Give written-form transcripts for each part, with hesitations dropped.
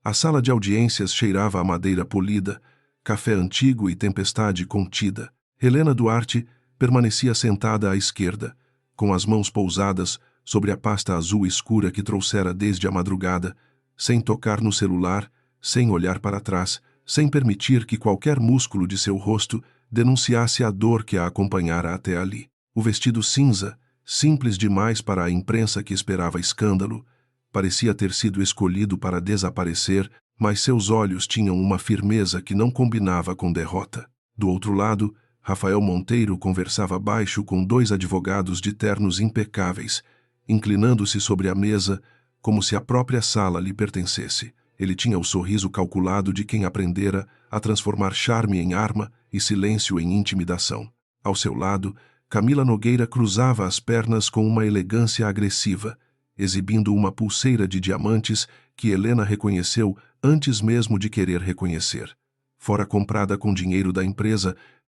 A sala de audiências cheirava a madeira polida, café antigo e tempestade contida. Helena Duarte permanecia sentada à esquerda, com as mãos pousadas sobre a pasta azul escura que trouxera desde a madrugada, sem tocar no celular, sem olhar para trás, sem permitir que qualquer músculo de seu rosto denunciasse a dor que a acompanhara até ali. O vestido cinza, simples demais para a imprensa que esperava escândalo, parecia ter sido escolhido para desaparecer, mas seus olhos tinham uma firmeza que não combinava com derrota. Do outro lado, Rafael Monteiro conversava baixo com dois advogados de ternos impecáveis, inclinando-se sobre a mesa, como se a própria sala lhe pertencesse. Ele tinha o sorriso calculado de quem aprendera a transformar charme em arma e silêncio em intimidação. Ao seu lado, Camila Nogueira cruzava as pernas com uma elegância agressiva, exibindo uma pulseira de diamantes que Helena reconheceu antes mesmo de querer reconhecer. Fora comprada com dinheiro da empresa,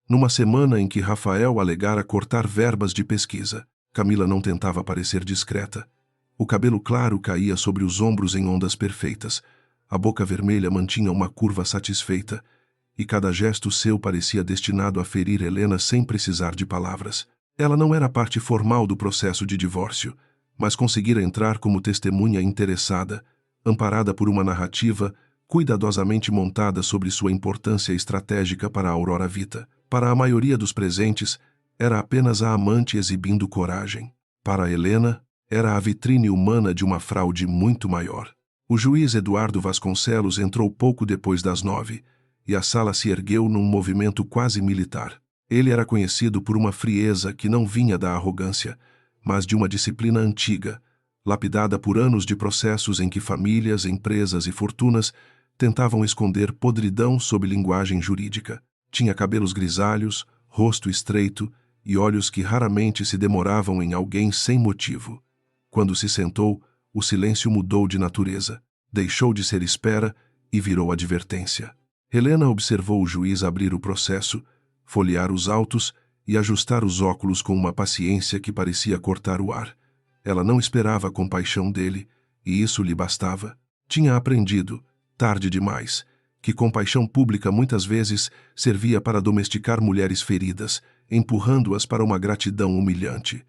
numa semana em que Rafael alegara cortar verbas de pesquisa. Camila não tentava parecer discreta. O cabelo claro caía sobre os ombros em ondas perfeitas. A boca vermelha mantinha uma curva satisfeita, e cada gesto seu parecia destinado a ferir Helena sem precisar de palavras. Ela não era parte formal do processo de divórcio, mas conseguira entrar como testemunha interessada, amparada por uma narrativa cuidadosamente montada sobre sua importância estratégica para a Aurora Vita. Para a maioria dos presentes, era apenas a amante exibindo coragem. Para Helena, era a vitrine humana de uma fraude muito maior. O juiz Eduardo Vasconcelos entrou pouco depois das 9, e a sala se ergueu num movimento quase militar. Ele era conhecido por uma frieza que não vinha da arrogância, mas de uma disciplina antiga, lapidada por anos de processos em que famílias, empresas e fortunas tentavam esconder podridão sob linguagem jurídica. Tinha cabelos grisalhos, rosto estreito e olhos que raramente se demoravam em alguém sem motivo. Quando se sentou, o silêncio mudou de natureza, deixou de ser espera e virou advertência. Helena observou o juiz abrir o processo, folhear os autos e ajustar os óculos com uma paciência que parecia cortar o ar. Ela não esperava a compaixão dele, e isso lhe bastava. Tinha aprendido, tarde demais, que compaixão pública muitas vezes servia para domesticar mulheres feridas, empurrando-as para uma gratidão humilhante.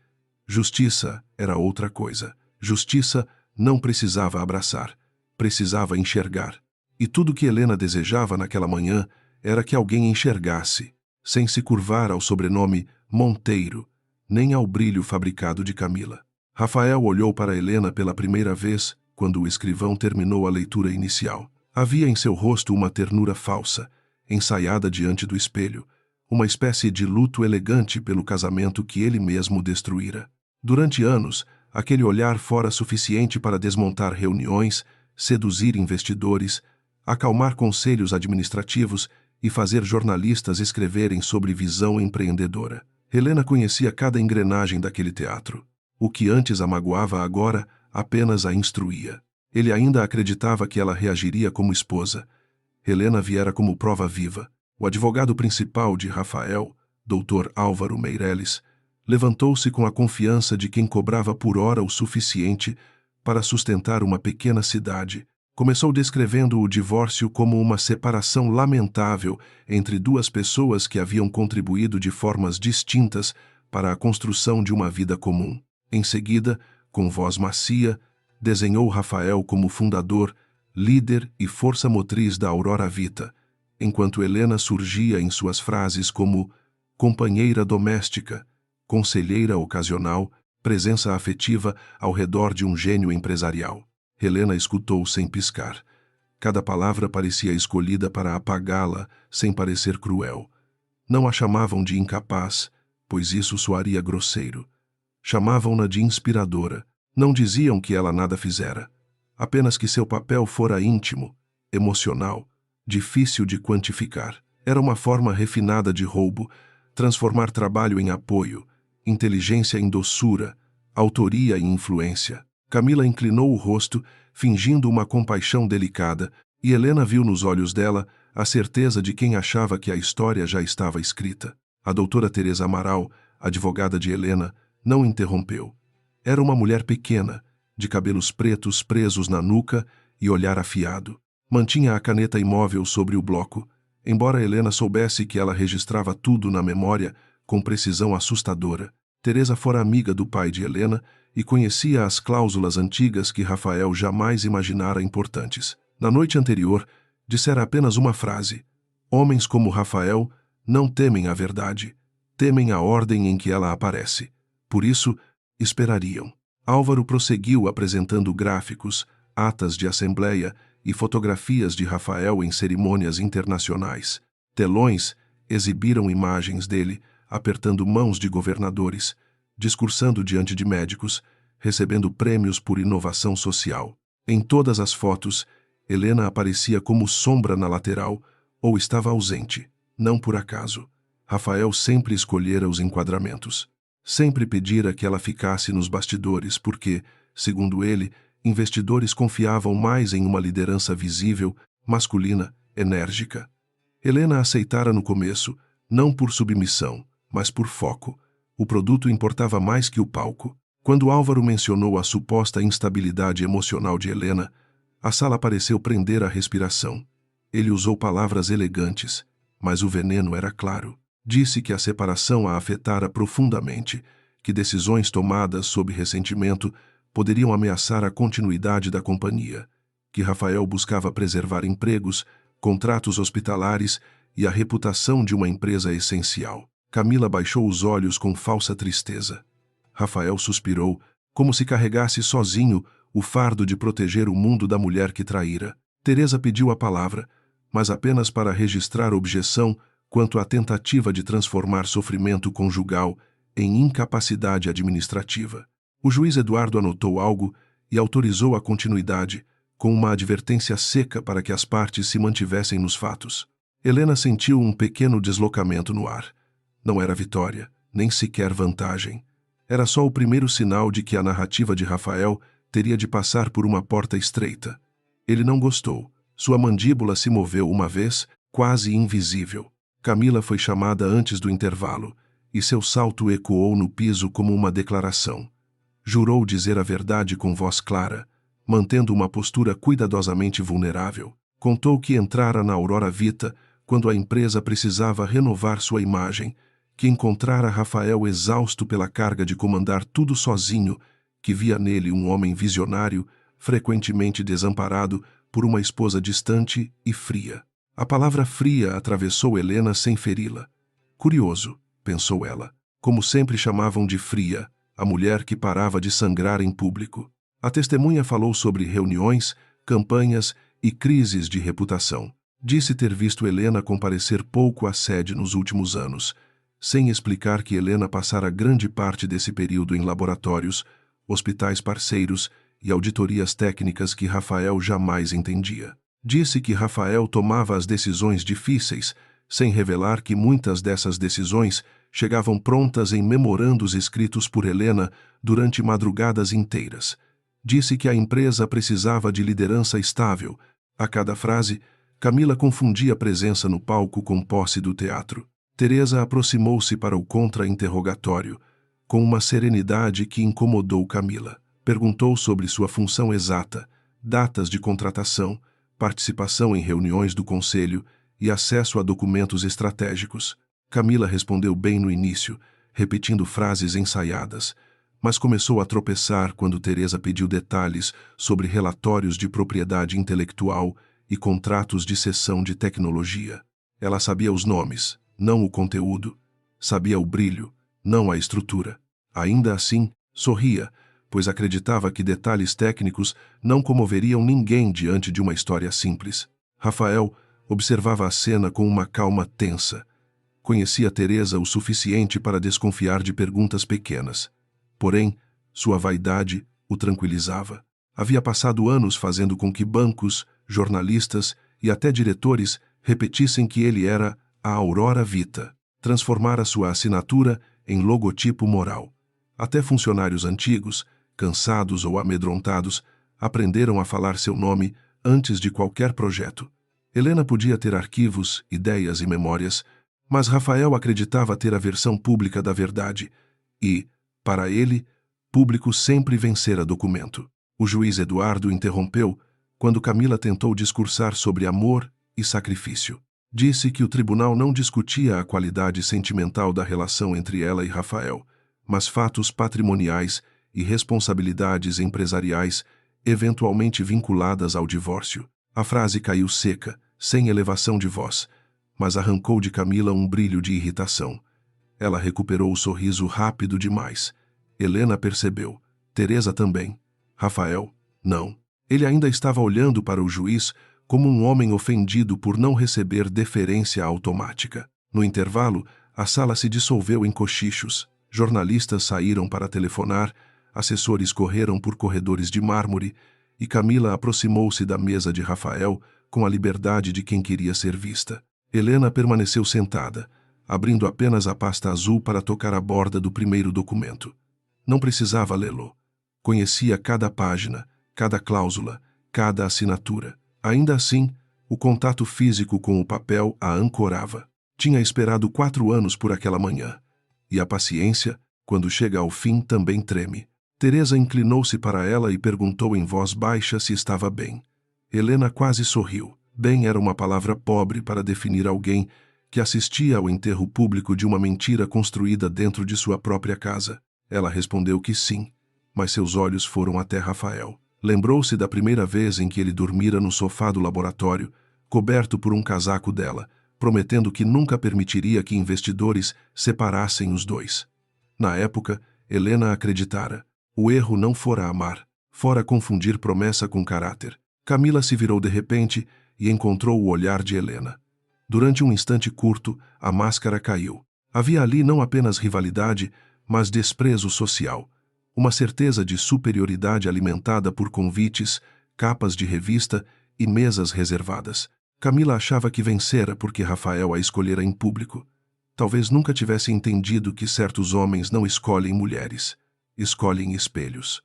Justiça era outra coisa. Justiça não precisava abraçar, precisava enxergar. E tudo que Helena desejava naquela manhã era que alguém enxergasse, sem se curvar ao sobrenome Monteiro, nem ao brilho fabricado de Camila. Rafael olhou para Helena pela primeira vez quando o escrivão terminou a leitura inicial. Havia em seu rosto uma ternura falsa, ensaiada diante do espelho, uma espécie de luto elegante pelo casamento que ele mesmo destruíra. Durante anos, aquele olhar fora suficiente para desmontar reuniões, seduzir investidores, acalmar conselhos administrativos e fazer jornalistas escreverem sobre visão empreendedora. Helena conhecia cada engrenagem daquele teatro. O que antes a magoava agora apenas a instruía. Ele ainda acreditava que ela reagiria como esposa. Helena viera como prova viva. O advogado principal de Rafael, Dr. Álvaro Meireles, levantou-se com a confiança de quem cobrava por hora o suficiente para sustentar uma pequena cidade. Começou descrevendo o divórcio como uma separação lamentável entre duas pessoas que haviam contribuído de formas distintas para a construção de uma vida comum. Em seguida, com voz macia, desenhou Rafael como fundador, líder e força motriz da Aurora Vita, enquanto Helena surgia em suas frases como companheira doméstica, conselheira ocasional, presença afetiva ao redor de um gênio empresarial. Helena escutou sem piscar. Cada palavra parecia escolhida para apagá-la sem parecer cruel. Não a chamavam de incapaz, pois isso soaria grosseiro. Chamavam-na de inspiradora. Não diziam que ela nada fizera, apenas que seu papel fora íntimo, emocional, difícil de quantificar. Era uma forma refinada de roubo, transformar trabalho em apoio, inteligência em doçura, autoria em influência. Camila inclinou o rosto, fingindo uma compaixão delicada, e Helena viu nos olhos dela a certeza de quem achava que a história já estava escrita. A doutora Teresa Amaral, advogada de Helena, não interrompeu. Era uma mulher pequena, de cabelos pretos presos na nuca e olhar afiado. Mantinha a caneta imóvel sobre o bloco, embora Helena soubesse que ela registrava tudo na memória com precisão assustadora. Teresa fora amiga do pai de Helena e conhecia as cláusulas antigas que Rafael jamais imaginara importantes. Na noite anterior, dissera apenas uma frase: homens como Rafael não temem a verdade, temem a ordem em que ela aparece. Por isso, esperariam. Álvaro prosseguiu apresentando gráficos, atas de assembleia e fotografias de Rafael em cerimônias internacionais. Telões exibiram imagens dele apertando mãos de governadores, discursando diante de médicos, recebendo prêmios por inovação social. Em todas as fotos, Helena aparecia como sombra na lateral ou estava ausente, não por acaso. Rafael sempre escolhera os enquadramentos. Sempre pedira que ela ficasse nos bastidores porque, segundo ele, investidores confiavam mais em uma liderança visível, masculina, enérgica. Helena aceitara no começo, não por submissão, mas por foco. O produto importava mais que o palco. Quando Álvaro mencionou a suposta instabilidade emocional de Helena, a sala pareceu prender a respiração. Ele usou palavras elegantes, mas o veneno era claro. Disse que a separação a afetara profundamente, que decisões tomadas sob ressentimento poderiam ameaçar a continuidade da companhia, que Rafael buscava preservar empregos, contratos hospitalares e a reputação de uma empresa essencial. Camila baixou os olhos com falsa tristeza. Rafael suspirou, como se carregasse sozinho o fardo de proteger o mundo da mulher que traíra. Teresa pediu a palavra, mas apenas para registrar objeção quanto à tentativa de transformar sofrimento conjugal em incapacidade administrativa. O juiz Eduardo anotou algo e autorizou a continuidade, com uma advertência seca para que as partes se mantivessem nos fatos. Helena sentiu um pequeno deslocamento no ar. Não era vitória, nem sequer vantagem. Era só o primeiro sinal de que a narrativa de Rafael teria de passar por uma porta estreita. Ele não gostou. Sua mandíbula se moveu uma vez, quase invisível. Camila foi chamada antes do intervalo, e seu salto ecoou no piso como uma declaração. Jurou dizer a verdade com voz clara, mantendo uma postura cuidadosamente vulnerável. Contou que entrara na Aurora Vita quando a empresa precisava renovar sua imagem, que encontrara Rafael exausto pela carga de comandar tudo sozinho, que via nele um homem visionário, frequentemente desamparado por uma esposa distante e fria. A palavra fria atravessou Helena sem feri-la. Curioso, pensou ela, como sempre chamavam de fria a mulher que parava de sangrar em público. A testemunha falou sobre reuniões, campanhas e crises de reputação. Disse ter visto Helena comparecer pouco à sede nos últimos anos, sem explicar que Helena passara grande parte desse período em laboratórios, hospitais parceiros e auditorias técnicas que Rafael jamais entendia. Disse que Rafael tomava as decisões difíceis, sem revelar que muitas dessas decisões chegavam prontas em memorandos escritos por Helena durante madrugadas inteiras. Disse que a empresa precisava de liderança estável. A cada frase, Camila confundia presença no palco com posse do teatro. Teresa aproximou-se para o contra-interrogatório, com uma serenidade que incomodou Camila. Perguntou sobre sua função exata, datas de contratação, participação em reuniões do conselho e acesso a documentos estratégicos. Camila respondeu bem no início, repetindo frases ensaiadas, mas começou a tropeçar quando Teresa pediu detalhes sobre relatórios de propriedade intelectual e contratos de cessão de tecnologia. Ela sabia os nomes, não o conteúdo. Sabia o brilho, não a estrutura. Ainda assim, sorria, pois acreditava que detalhes técnicos não comoveriam ninguém diante de uma história simples. Rafael observava a cena com uma calma tensa. Conhecia Teresa o suficiente para desconfiar de perguntas pequenas. Porém, sua vaidade o tranquilizava. Havia passado anos fazendo com que bancos, jornalistas e até diretores repetissem que ele era a Aurora Vita. Transformara sua assinatura em logotipo moral. Até funcionários antigos, cansados ou amedrontados, aprenderam a falar seu nome antes de qualquer projeto. Helena podia ter arquivos, ideias e memórias, mas Rafael acreditava ter a versão pública da verdade e, para ele, público sempre vencera documento. O juiz Eduardo interrompeu, quando Camila tentou discursar sobre amor e sacrifício. Disse que o tribunal não discutia a qualidade sentimental da relação entre ela e Rafael, mas fatos patrimoniais e responsabilidades empresariais eventualmente vinculadas ao divórcio. A frase caiu seca, sem elevação de voz, mas arrancou de Camila um brilho de irritação. Ela recuperou o sorriso rápido demais. Helena percebeu. Teresa também. Rafael, não. Ele ainda estava olhando para o juiz como um homem ofendido por não receber deferência automática. No intervalo, a sala se dissolveu em cochichos. Jornalistas saíram para telefonar, assessores correram por corredores de mármore e Camila aproximou-se da mesa de Rafael com a liberdade de quem queria ser vista. Helena permaneceu sentada, abrindo apenas a pasta azul para tocar a borda do primeiro documento. Não precisava lê-lo. Conhecia cada página, cada cláusula, cada assinatura. Ainda assim, o contato físico com o papel a ancorava. Tinha esperado 4 anos por aquela manhã. E a paciência, quando chega ao fim, também treme. Teresa inclinou-se para ela e perguntou em voz baixa se estava bem. Helena quase sorriu. Bem era uma palavra pobre para definir alguém que assistia ao enterro público de uma mentira construída dentro de sua própria casa. Ela respondeu que sim, mas seus olhos foram até Rafael. Lembrou-se da primeira vez em que ele dormira no sofá do laboratório, coberto por um casaco dela, prometendo que nunca permitiria que investidores separassem os dois. Na época, Helena acreditara. O erro não fora amar, fora confundir promessa com caráter. Camila se virou de repente e encontrou o olhar de Helena. Durante um instante curto, a máscara caiu. Havia ali não apenas rivalidade, mas desprezo social. Uma certeza de superioridade alimentada por convites, capas de revista e mesas reservadas. Camila achava que vencera porque Rafael a escolhera em público. Talvez nunca tivesse entendido que certos homens não escolhem mulheres, escolhem espelhos.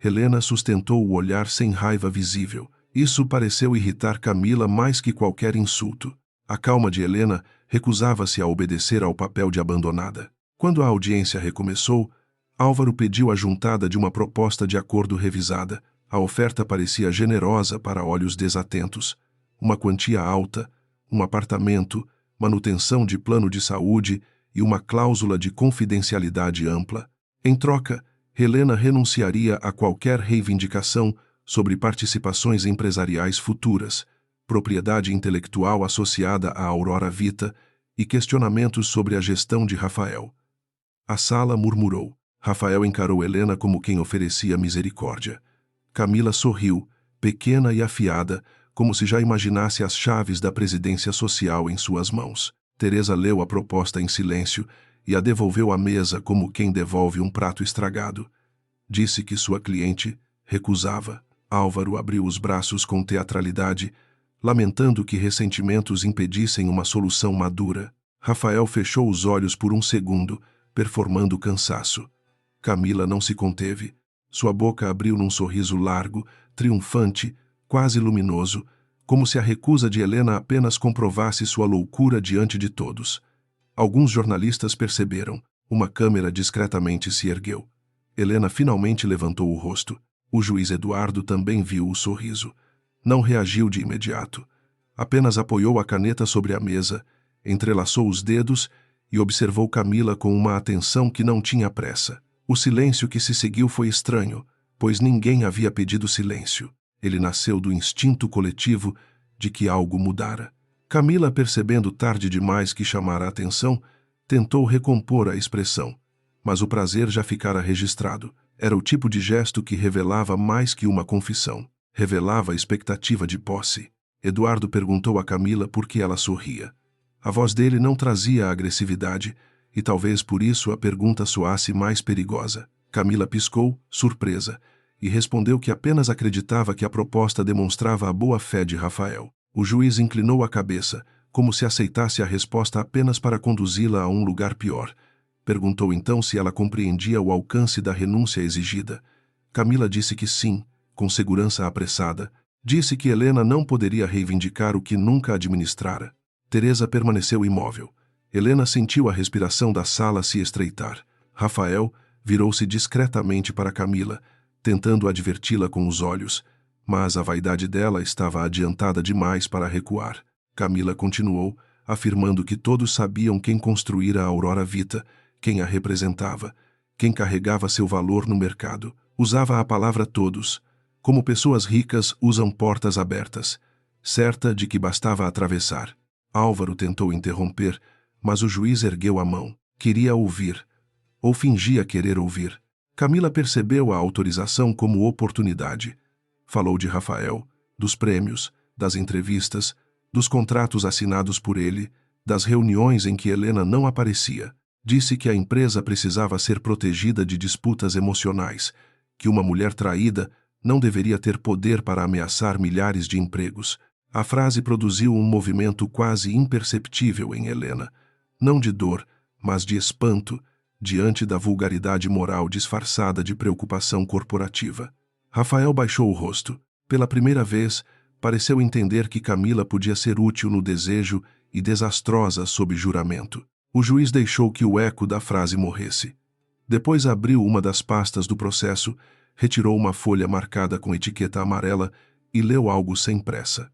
Helena sustentou o olhar sem raiva visível. Isso pareceu irritar Camila mais que qualquer insulto. A calma de Helena recusava-se a obedecer ao papel de abandonada. Quando a audiência recomeçou, Álvaro pediu a juntada de uma proposta de acordo revisada. A oferta parecia generosa para olhos desatentos. Uma quantia alta, um apartamento, manutenção de plano de saúde e uma cláusula de confidencialidade ampla. Em troca, Helena renunciaria a qualquer reivindicação sobre participações empresariais futuras, propriedade intelectual associada à Aurora Vita e questionamentos sobre a gestão de Rafael. A sala murmurou. Rafael encarou Helena como quem oferecia misericórdia. Camila sorriu, pequena e afiada, como se já imaginasse as chaves da presidência social em suas mãos. Teresa leu a proposta em silêncio e a devolveu à mesa como quem devolve um prato estragado. Disse que sua cliente recusava. Álvaro abriu os braços com teatralidade, lamentando que ressentimentos impedissem uma solução madura. Rafael fechou os olhos por um segundo, performando cansaço. Camila não se conteve. Sua boca abriu num sorriso largo, triunfante, quase luminoso, como se a recusa de Helena apenas comprovasse sua loucura diante de todos. Alguns jornalistas perceberam. Uma câmera discretamente se ergueu. Helena finalmente levantou o rosto. O juiz Eduardo também viu o sorriso. Não reagiu de imediato. Apenas apoiou a caneta sobre a mesa, entrelaçou os dedos e observou Camila com uma atenção que não tinha pressa. O silêncio que se seguiu foi estranho, pois ninguém havia pedido silêncio. Ele nasceu do instinto coletivo de que algo mudara. Camila, percebendo tarde demais que chamara a atenção, tentou recompor a expressão, mas o prazer já ficara registrado. Era o tipo de gesto que revelava mais que uma confissão. Revelava a expectativa de posse. Eduardo perguntou a Camila por que ela sorria. A voz dele não trazia agressividade, e talvez por isso a pergunta soasse mais perigosa. Camila piscou, surpresa, e respondeu que apenas acreditava que a proposta demonstrava a boa-fé de Rafael. O juiz inclinou a cabeça, como se aceitasse a resposta apenas para conduzi-la a um lugar pior. Perguntou então se ela compreendia o alcance da renúncia exigida. Camila disse que sim, com segurança apressada. Disse que Helena não poderia reivindicar o que nunca administrara. Teresa permaneceu imóvel. Helena sentiu a respiração da sala se estreitar. Rafael virou-se discretamente para Camila, tentando adverti-la com os olhos, Mas a vaidade dela estava adiantada demais para recuar. Camila continuou, afirmando que todos sabiam quem construíra a Aurora Vita, quem a representava, quem carregava seu valor no mercado. Usava a palavra todos, como pessoas ricas usam portas abertas, certa de que bastava atravessar. Álvaro tentou interromper, mas o juiz ergueu a mão. Queria ouvir, ou fingia querer ouvir. Camila percebeu a autorização como oportunidade. Falou de Rafael, dos prêmios, das entrevistas, dos contratos assinados por ele, das reuniões em que Helena não aparecia. Disse que a empresa precisava ser protegida de disputas emocionais, que uma mulher traída não deveria ter poder para ameaçar milhares de empregos. A frase produziu um movimento quase imperceptível em Helena, não de dor, mas de espanto, diante da vulgaridade moral disfarçada de preocupação corporativa. Rafael baixou o rosto. Pela primeira vez, pareceu entender que Camila podia ser útil no desejo e desastrosa sob juramento. O juiz deixou que o eco da frase morresse. Depois abriu uma das pastas do processo, retirou uma folha marcada com etiqueta amarela e leu algo sem pressa.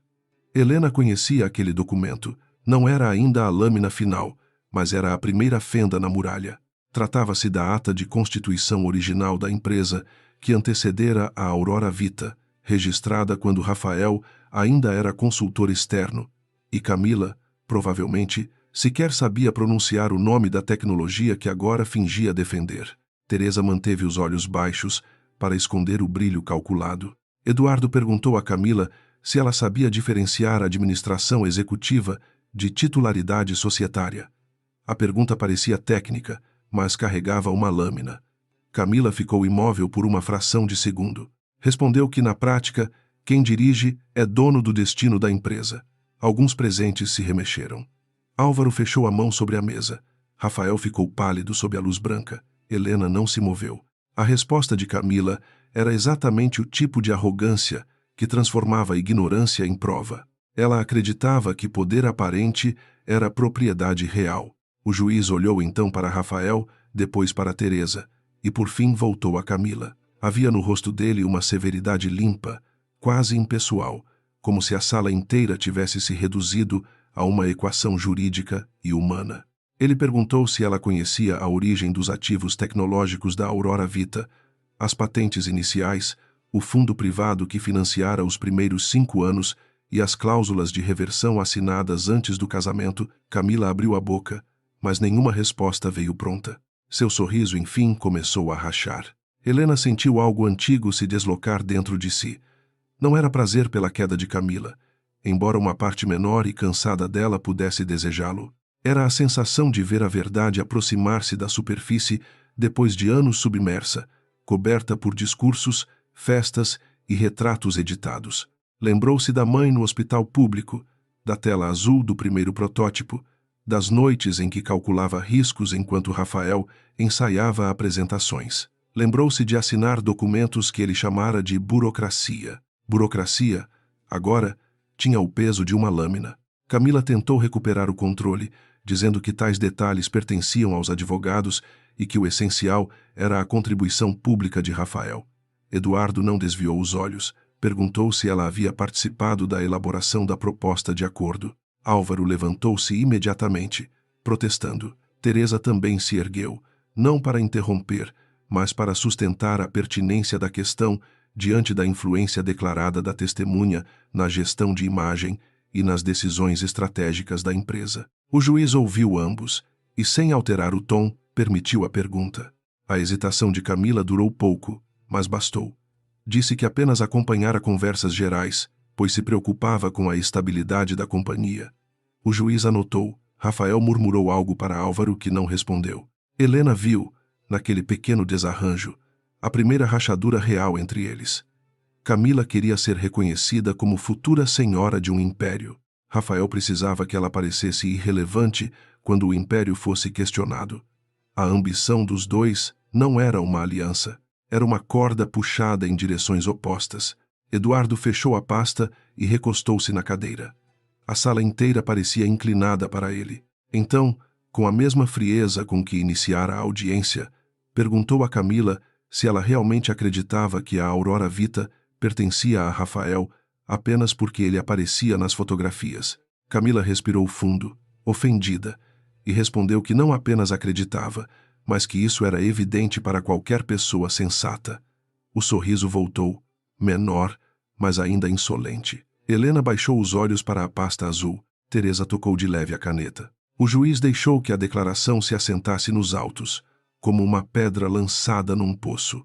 Helena conhecia aquele documento. Não era ainda a lâmina final, mas era a primeira fenda na muralha. Tratava-se da ata de constituição original da empresa, que antecedera a Aurora Vita, registrada quando Rafael ainda era consultor externo, e Camila, provavelmente, sequer sabia pronunciar o nome da tecnologia que agora fingia defender. Teresa manteve os olhos baixos para esconder o brilho calculado. Eduardo perguntou a Camila se ela sabia diferenciar a administração executiva de titularidade societária. A pergunta parecia técnica, mas carregava uma lâmina. Camila ficou imóvel por uma fração de segundo. Respondeu que, na prática, quem dirige é dono do destino da empresa. Alguns presentes se remexeram. Álvaro fechou a mão sobre a mesa. Rafael ficou pálido sob a luz branca. Helena não se moveu. A resposta de Camila era exatamente o tipo de arrogância que transformava a ignorância em prova. Ela acreditava que poder aparente era propriedade real. O juiz olhou então para Rafael, depois para Teresa, e por fim voltou a Camila. Havia no rosto dele uma severidade limpa, quase impessoal, como se a sala inteira tivesse se reduzido a uma equação jurídica e humana. Ele perguntou se ela conhecia a origem dos ativos tecnológicos da Aurora Vita, as patentes iniciais, o fundo privado que financiara os primeiros 5 anos e as cláusulas de reversão assinadas antes do casamento. Camila abriu a boca, mas nenhuma resposta veio pronta. Seu sorriso, enfim, começou a rachar. Helena sentiu algo antigo se deslocar dentro de si. Não era prazer pela queda de Camila, embora uma parte menor e cansada dela pudesse desejá-lo. Era a sensação de ver a verdade aproximar-se da superfície depois de anos submersa, coberta por discursos, festas e retratos editados. Lembrou-se da mãe no hospital público, da tela azul do primeiro protótipo, das noites em que calculava riscos enquanto Rafael ensaiava apresentações. Lembrou-se de assinar documentos que ele chamara de burocracia. Burocracia, agora, tinha o peso de uma lâmina. Camila tentou recuperar o controle, dizendo que tais detalhes pertenciam aos advogados e que o essencial era a contribuição pública de Rafael. Eduardo não desviou os olhos. Perguntou se ela havia participado da elaboração da proposta de acordo. Álvaro levantou-se imediatamente, protestando. Teresa também se ergueu, não para interromper, mas para sustentar a pertinência da questão diante da influência declarada da testemunha na gestão de imagem e nas decisões estratégicas da empresa. O juiz ouviu ambos e, sem alterar o tom, permitiu a pergunta. A hesitação de Camila durou pouco, mas bastou. Disse que apenas acompanhara conversas gerais, pois se preocupava com a estabilidade da companhia. O juiz anotou. Rafael murmurou algo para Álvaro que não respondeu. Helena viu, naquele pequeno desarranjo, a primeira rachadura real entre eles. Camila queria ser reconhecida como futura senhora de um império. Rafael precisava que ela parecesse irrelevante quando o império fosse questionado. A ambição dos dois não era uma aliança. Era uma corda puxada em direções opostas. Eduardo fechou a pasta e recostou-se na cadeira. A sala inteira parecia inclinada para ele. Então, com a mesma frieza com que iniciara a audiência, perguntou a Camila se ela realmente acreditava que a Aurora Vita pertencia a Rafael apenas porque ele aparecia nas fotografias. Camila respirou fundo, ofendida, e respondeu que não apenas acreditava, mas que isso era evidente para qualquer pessoa sensata. O sorriso voltou, menor, mas ainda insolente. Helena baixou os olhos para a pasta azul. Teresa tocou de leve a caneta. O juiz deixou que a declaração se assentasse nos autos, como uma pedra lançada num poço.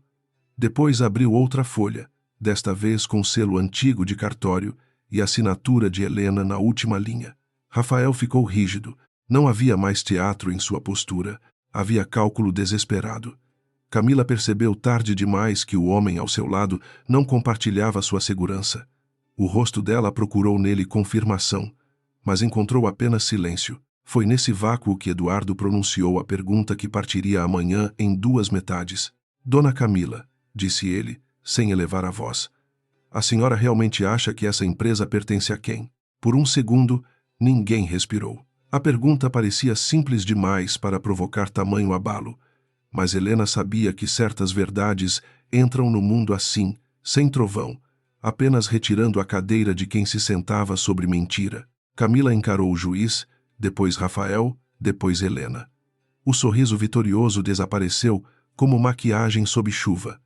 Depois abriu outra folha, desta vez com selo antigo de cartório e assinatura de Helena na última linha. Rafael ficou rígido. Não havia mais teatro em sua postura. Havia cálculo desesperado. Camila percebeu tarde demais que o homem ao seu lado não compartilhava sua segurança. O rosto dela procurou nele confirmação, mas encontrou apenas silêncio. Foi nesse vácuo que Eduardo pronunciou a pergunta que partiria amanhã em duas metades. Dona Camila, disse ele, sem elevar a voz, a senhora realmente acha que essa empresa pertence a quem? Por um segundo, ninguém respirou. A pergunta parecia simples demais para provocar tamanho abalo, mas Helena sabia que certas verdades entram no mundo assim, sem trovão, apenas retirando a cadeira de quem se sentava sobre mentira. Camila encarou o juiz, depois Rafael, depois Helena. O sorriso vitorioso desapareceu como maquiagem sob chuva.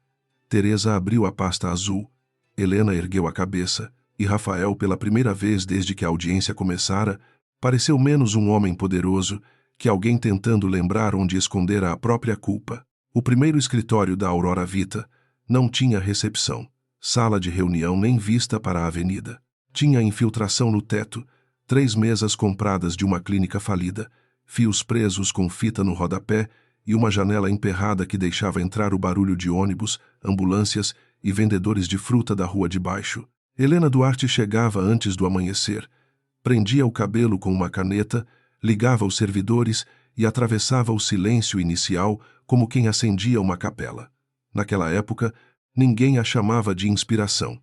Teresa abriu a pasta azul, Helena ergueu a cabeça, e Rafael, pela primeira vez desde que a audiência começara, pareceu menos um homem poderoso que alguém tentando lembrar onde escondera a própria culpa. O primeiro escritório da Aurora Vita não tinha recepção, sala de reunião nem vista para a avenida. Tinha infiltração no teto, 3 mesas compradas de uma clínica falida, fios presos com fita no rodapé e uma janela emperrada que deixava entrar o barulho de ônibus, ambulâncias e vendedores de fruta da rua de baixo. Helena Duarte chegava antes do amanhecer, prendia o cabelo com uma caneta, ligava os servidores e atravessava o silêncio inicial como quem acendia uma capela. Naquela época, ninguém a chamava de inspiração.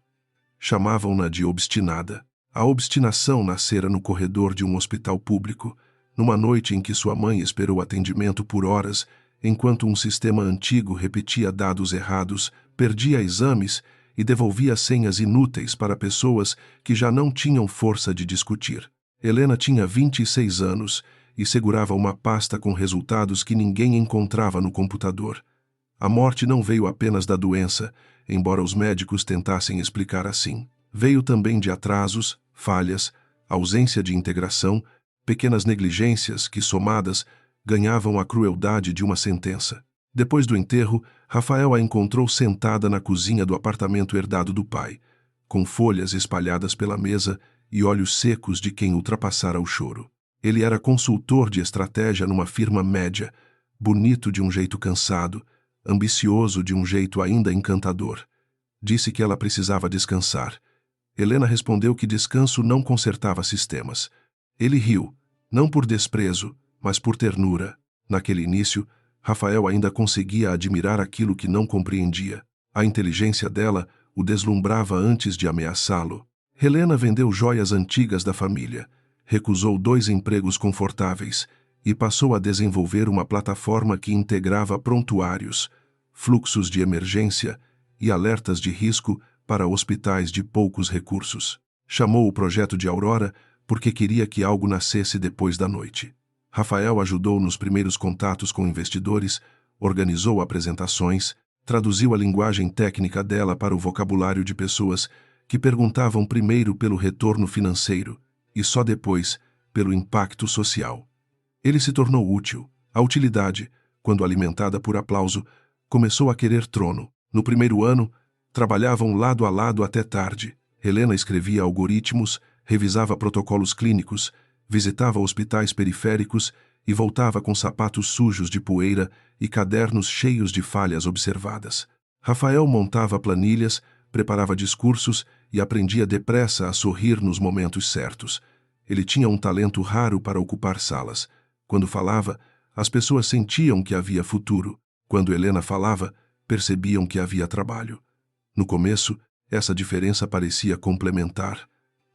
Chamavam-na de obstinada. A obstinação nascera no corredor de um hospital público, numa noite em que sua mãe esperou atendimento por horas, enquanto um sistema antigo repetia dados errados, perdia exames e devolvia senhas inúteis para pessoas que já não tinham força de discutir. Helena tinha 26 anos e segurava uma pasta com resultados que ninguém encontrava no computador. A morte não veio apenas da doença, embora os médicos tentassem explicar assim. Veio também de atrasos, falhas, ausência de integração, pequenas negligências que, somadas, ganhavam a crueldade de uma sentença. Depois do enterro, Rafael a encontrou sentada na cozinha do apartamento herdado do pai, com folhas espalhadas pela mesa e olhos secos de quem ultrapassara o choro. Ele era consultor de estratégia numa firma média, bonito de um jeito cansado, ambicioso de um jeito ainda encantador. Disse que ela precisava descansar. Helena respondeu que descanso não consertava sistemas. Ele riu, não por desprezo, mas por ternura. Naquele início, Rafael ainda conseguia admirar aquilo que não compreendia. A inteligência dela o deslumbrava antes de ameaçá-lo. Helena vendeu joias antigas da família, recusou 2 empregos confortáveis e passou a desenvolver uma plataforma que integrava prontuários, fluxos de emergência e alertas de risco para hospitais de poucos recursos. Chamou o projeto de Aurora porque queria que algo nascesse depois da noite. Rafael ajudou nos primeiros contatos com investidores, organizou apresentações, traduziu a linguagem técnica dela para o vocabulário de pessoas que perguntavam primeiro pelo retorno financeiro e só depois pelo impacto social. Ele se tornou útil. A utilidade, quando alimentada por aplauso, começou a querer trono. No primeiro ano, trabalhavam lado a lado até tarde. Helena escrevia algoritmos, revisava protocolos clínicos, visitava hospitais periféricos e voltava com sapatos sujos de poeira e cadernos cheios de falhas observadas. Rafael montava planilhas, preparava discursos e aprendia depressa a sorrir nos momentos certos. Ele tinha um talento raro para ocupar salas. Quando falava, as pessoas sentiam que havia futuro. Quando Helena falava, percebiam que havia trabalho. No começo, essa diferença parecia complementar.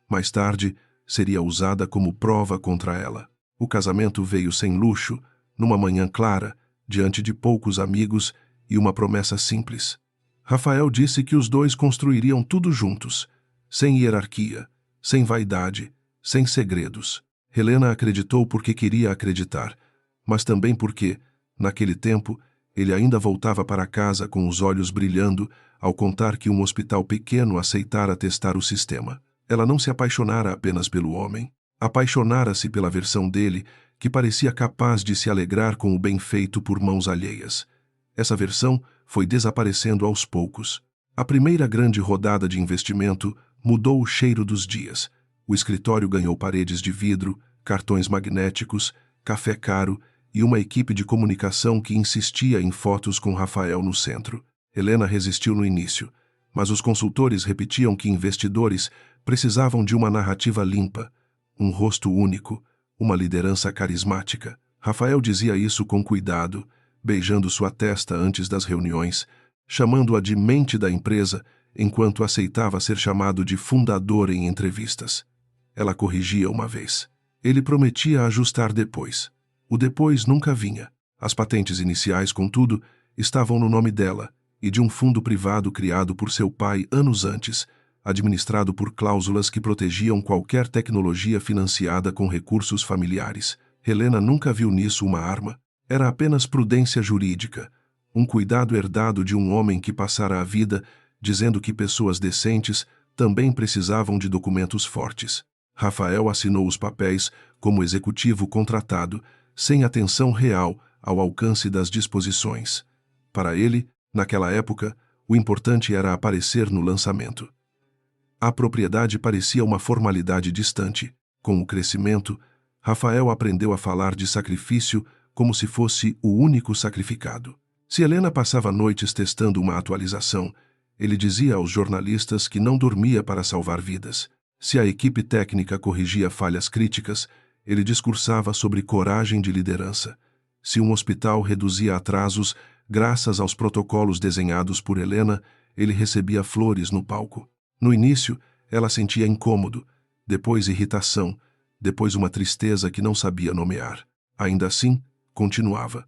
Mais tarde, seria usada como prova contra ela. O casamento veio sem luxo, numa manhã clara, diante de poucos amigos e uma promessa simples. Rafael disse que os dois construiriam tudo juntos, sem hierarquia, sem vaidade, sem segredos. Helena acreditou porque queria acreditar, mas também porque, naquele tempo, ele ainda voltava para casa com os olhos brilhando ao contar que um hospital pequeno aceitara testar o sistema. Ela não se apaixonara apenas pelo homem. Apaixonara-se pela versão dele que parecia capaz de se alegrar com o bem feito por mãos alheias. Essa versão foi desaparecendo aos poucos. A primeira grande rodada de investimento mudou o cheiro dos dias. O escritório ganhou paredes de vidro, cartões magnéticos, café caro e uma equipe de comunicação que insistia em fotos com Rafael no centro. Helena resistiu no início, mas os consultores repetiam que investidores precisavam de uma narrativa limpa, um rosto único, uma liderança carismática. Rafael dizia isso com cuidado, beijando sua testa antes das reuniões, chamando-a de mente da empresa, enquanto aceitava ser chamado de fundador em entrevistas. Ela corrigia uma vez. Ele prometia ajustar depois. O depois nunca vinha. As patentes iniciais, contudo, estavam no nome dela e de um fundo privado criado por seu pai anos antes, administrado por cláusulas que protegiam qualquer tecnologia financiada com recursos familiares. Helena nunca viu nisso uma arma. Era apenas prudência jurídica, um cuidado herdado de um homem que passara a vida dizendo que pessoas decentes também precisavam de documentos fortes. Rafael assinou os papéis como executivo contratado, sem atenção real ao alcance das disposições. Para ele, naquela época, o importante era aparecer no lançamento. A propriedade parecia uma formalidade distante. Com o crescimento, Rafael aprendeu a falar de sacrifício como se fosse o único sacrificado. Se Helena passava noites testando uma atualização, ele dizia aos jornalistas que não dormia para salvar vidas. Se a equipe técnica corrigia falhas críticas, ele discursava sobre coragem de liderança. Se um hospital reduzia atrasos graças aos protocolos desenhados por Helena, ele recebia flores no palco. No início, ela sentia incômodo, depois irritação, depois uma tristeza que não sabia nomear. Ainda assim, continuava.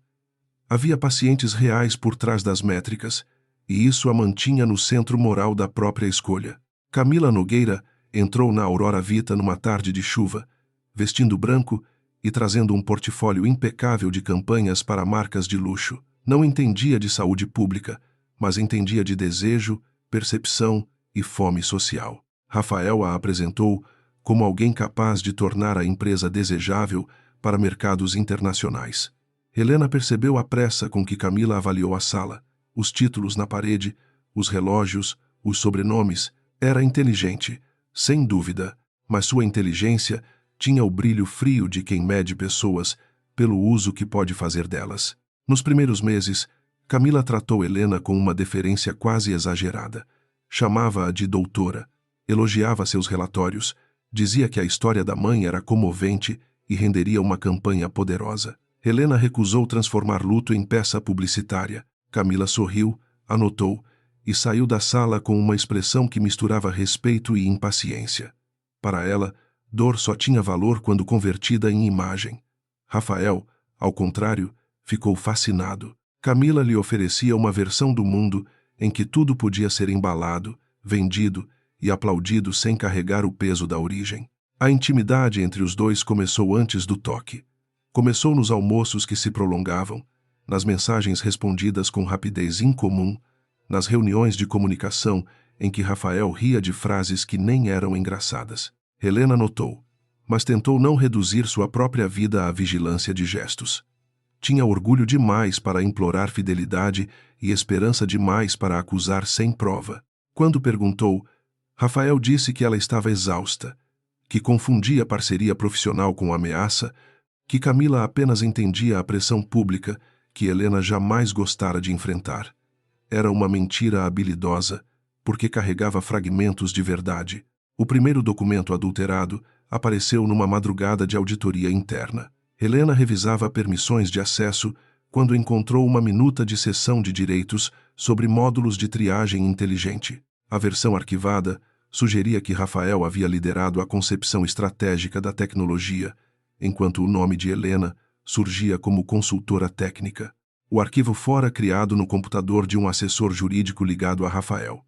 Havia pacientes reais por trás das métricas, e isso a mantinha no centro moral da própria escolha. Camila Nogueira entrou na Aurora Vita numa tarde de chuva, vestindo branco e trazendo um portfólio impecável de campanhas para marcas de luxo. Não entendia de saúde pública, mas entendia de desejo, percepção e fome social. Rafael a apresentou como alguém capaz de tornar a empresa desejável para mercados internacionais. Helena percebeu a pressa com que Camila avaliou a sala, os títulos na parede, os relógios, os sobrenomes. Era inteligente, sem dúvida, mas sua inteligência tinha o brilho frio de quem mede pessoas pelo uso que pode fazer delas. Nos primeiros meses, Camila tratou Helena com uma deferência quase exagerada. Chamava-a de doutora, elogiava seus relatórios, dizia que a história da mãe era comovente e renderia uma campanha poderosa. Helena recusou transformar luto em peça publicitária. Camila sorriu, anotou e saiu da sala com uma expressão que misturava respeito e impaciência. Para ela, dor só tinha valor quando convertida em imagem. Rafael, ao contrário, ficou fascinado. Camila lhe oferecia uma versão do mundo em que tudo podia ser embalado, vendido e aplaudido sem carregar o peso da origem. A intimidade entre os dois começou antes do toque. Começou nos almoços que se prolongavam, nas mensagens respondidas com rapidez incomum, nas reuniões de comunicação em que Rafael ria de frases que nem eram engraçadas. Helena notou, mas tentou não reduzir sua própria vida à vigilância de gestos. Tinha orgulho demais para implorar fidelidade e esperança demais para acusar sem prova. Quando perguntou, Rafael disse que ela estava exausta, que confundia parceria profissional com ameaça, que Camila apenas entendia a pressão pública que Helena jamais gostara de enfrentar. Era uma mentira habilidosa, porque carregava fragmentos de verdade. O primeiro documento adulterado apareceu numa madrugada de auditoria interna. Helena revisava permissões de acesso quando encontrou uma minuta de cessão de direitos sobre módulos de triagem inteligente. A versão arquivada sugeria que Rafael havia liderado a concepção estratégica da tecnologia, enquanto o nome de Helena surgia como consultora técnica. O arquivo fora criado no computador de um assessor jurídico ligado a Rafael.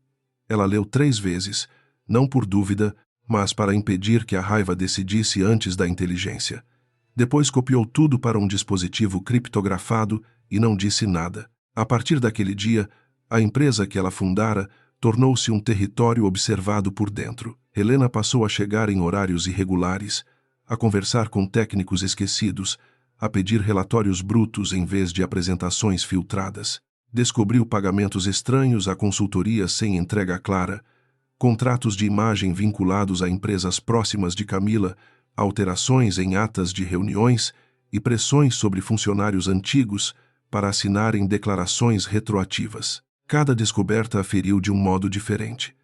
Ela leu 3 vezes, não por dúvida, mas para impedir que a raiva decidisse antes da inteligência. Depois copiou tudo para um dispositivo criptografado e não disse nada. A partir daquele dia, a empresa que ela fundara tornou-se um território observado por dentro. Helena passou a chegar em horários irregulares, a conversar com técnicos esquecidos, a pedir relatórios brutos em vez de apresentações filtradas. Descobriu pagamentos estranhos a consultorias sem entrega clara, contratos de imagem vinculados a empresas próximas de Camila, alterações em atas de reuniões e pressões sobre funcionários antigos para assinarem declarações retroativas. Cada descoberta a feriu de um modo diferente.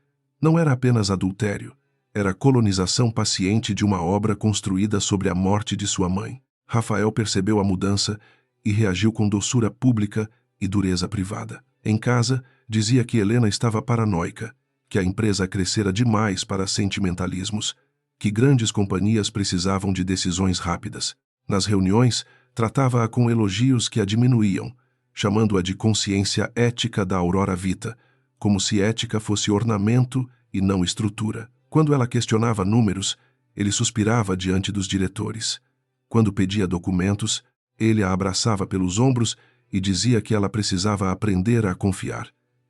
Não era apenas adultério, era colonização paciente de uma obra construída sobre a morte de sua mãe. Rafael percebeu a mudança e reagiu com doçura pública e dureza privada. Em casa, dizia que Helena estava paranoica, que a empresa crescera demais para sentimentalismos, que grandes companhias precisavam de decisões rápidas. Nas reuniões, tratava-a com elogios que a diminuíam, chamando-a de consciência ética da Aurora Vita, como se ética fosse ornamento e não estrutura. Quando ela questionava números, ele suspirava diante dos diretores. Quando pedia documentos, ele a abraçava pelos ombros e dizia que ela precisava aprender a confiar.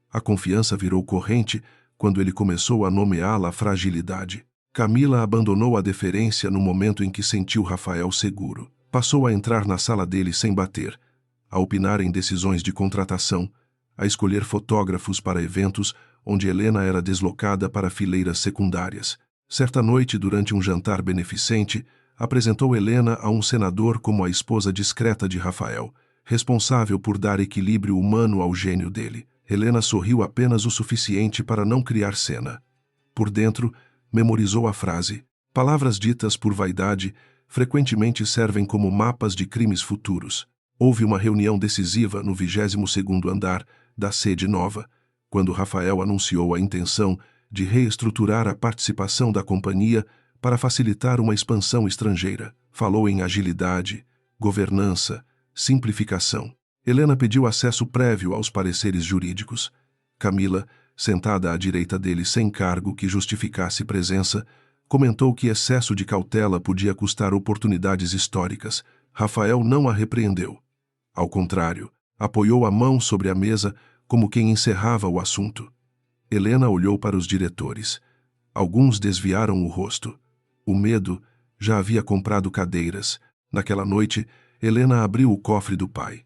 A confiança virou corrente quando ele começou a nomeá-la fragilidade. Camila abandonou a deferência no momento em que sentiu Rafael seguro. Passou a entrar na sala dele sem bater, a opinar em decisões de contratação, a escolher fotógrafos para eventos onde Helena era deslocada para fileiras secundárias. Certa noite, durante um jantar beneficente, apresentou Helena a um senador como a esposa discreta de Rafael, responsável por dar equilíbrio humano ao gênio dele. Helena sorriu apenas o suficiente para não criar cena. Por dentro, memorizou a frase: palavras ditas por vaidade frequentemente servem como mapas de crimes futuros. Houve uma reunião decisiva no 22º andar da sede nova, quando Rafael anunciou a intenção de reestruturar a participação da companhia para facilitar uma expansão estrangeira. Falou em agilidade, governança, simplificação. Helena pediu acesso prévio aos pareceres jurídicos. Camila, sentada à direita dele sem cargo que justificasse presença, comentou que excesso de cautela podia custar oportunidades históricas. Rafael não a repreendeu. Ao contrário, apoiou a mão sobre a mesa como quem encerrava o assunto. Helena olhou para os diretores. Alguns desviaram o rosto. O medo já havia comprado cadeiras. Naquela noite, Helena abriu o cofre do pai.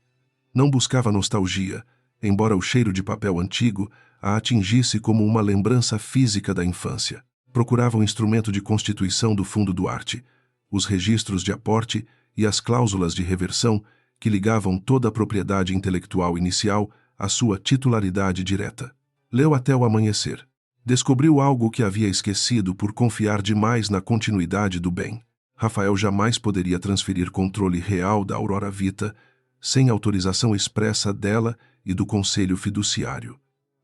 Não buscava nostalgia, embora o cheiro de papel antigo a atingisse como uma lembrança física da infância. Procurava um instrumento de constituição do Fundo Duarte, os registros de aporte e as cláusulas de reversão que ligavam toda a propriedade intelectual inicial à sua titularidade direta. Leu até o amanhecer. Descobriu algo que havia esquecido por confiar demais na continuidade do bem. Rafael jamais poderia transferir controle real da Aurora Vita sem autorização expressa dela e do conselho fiduciário.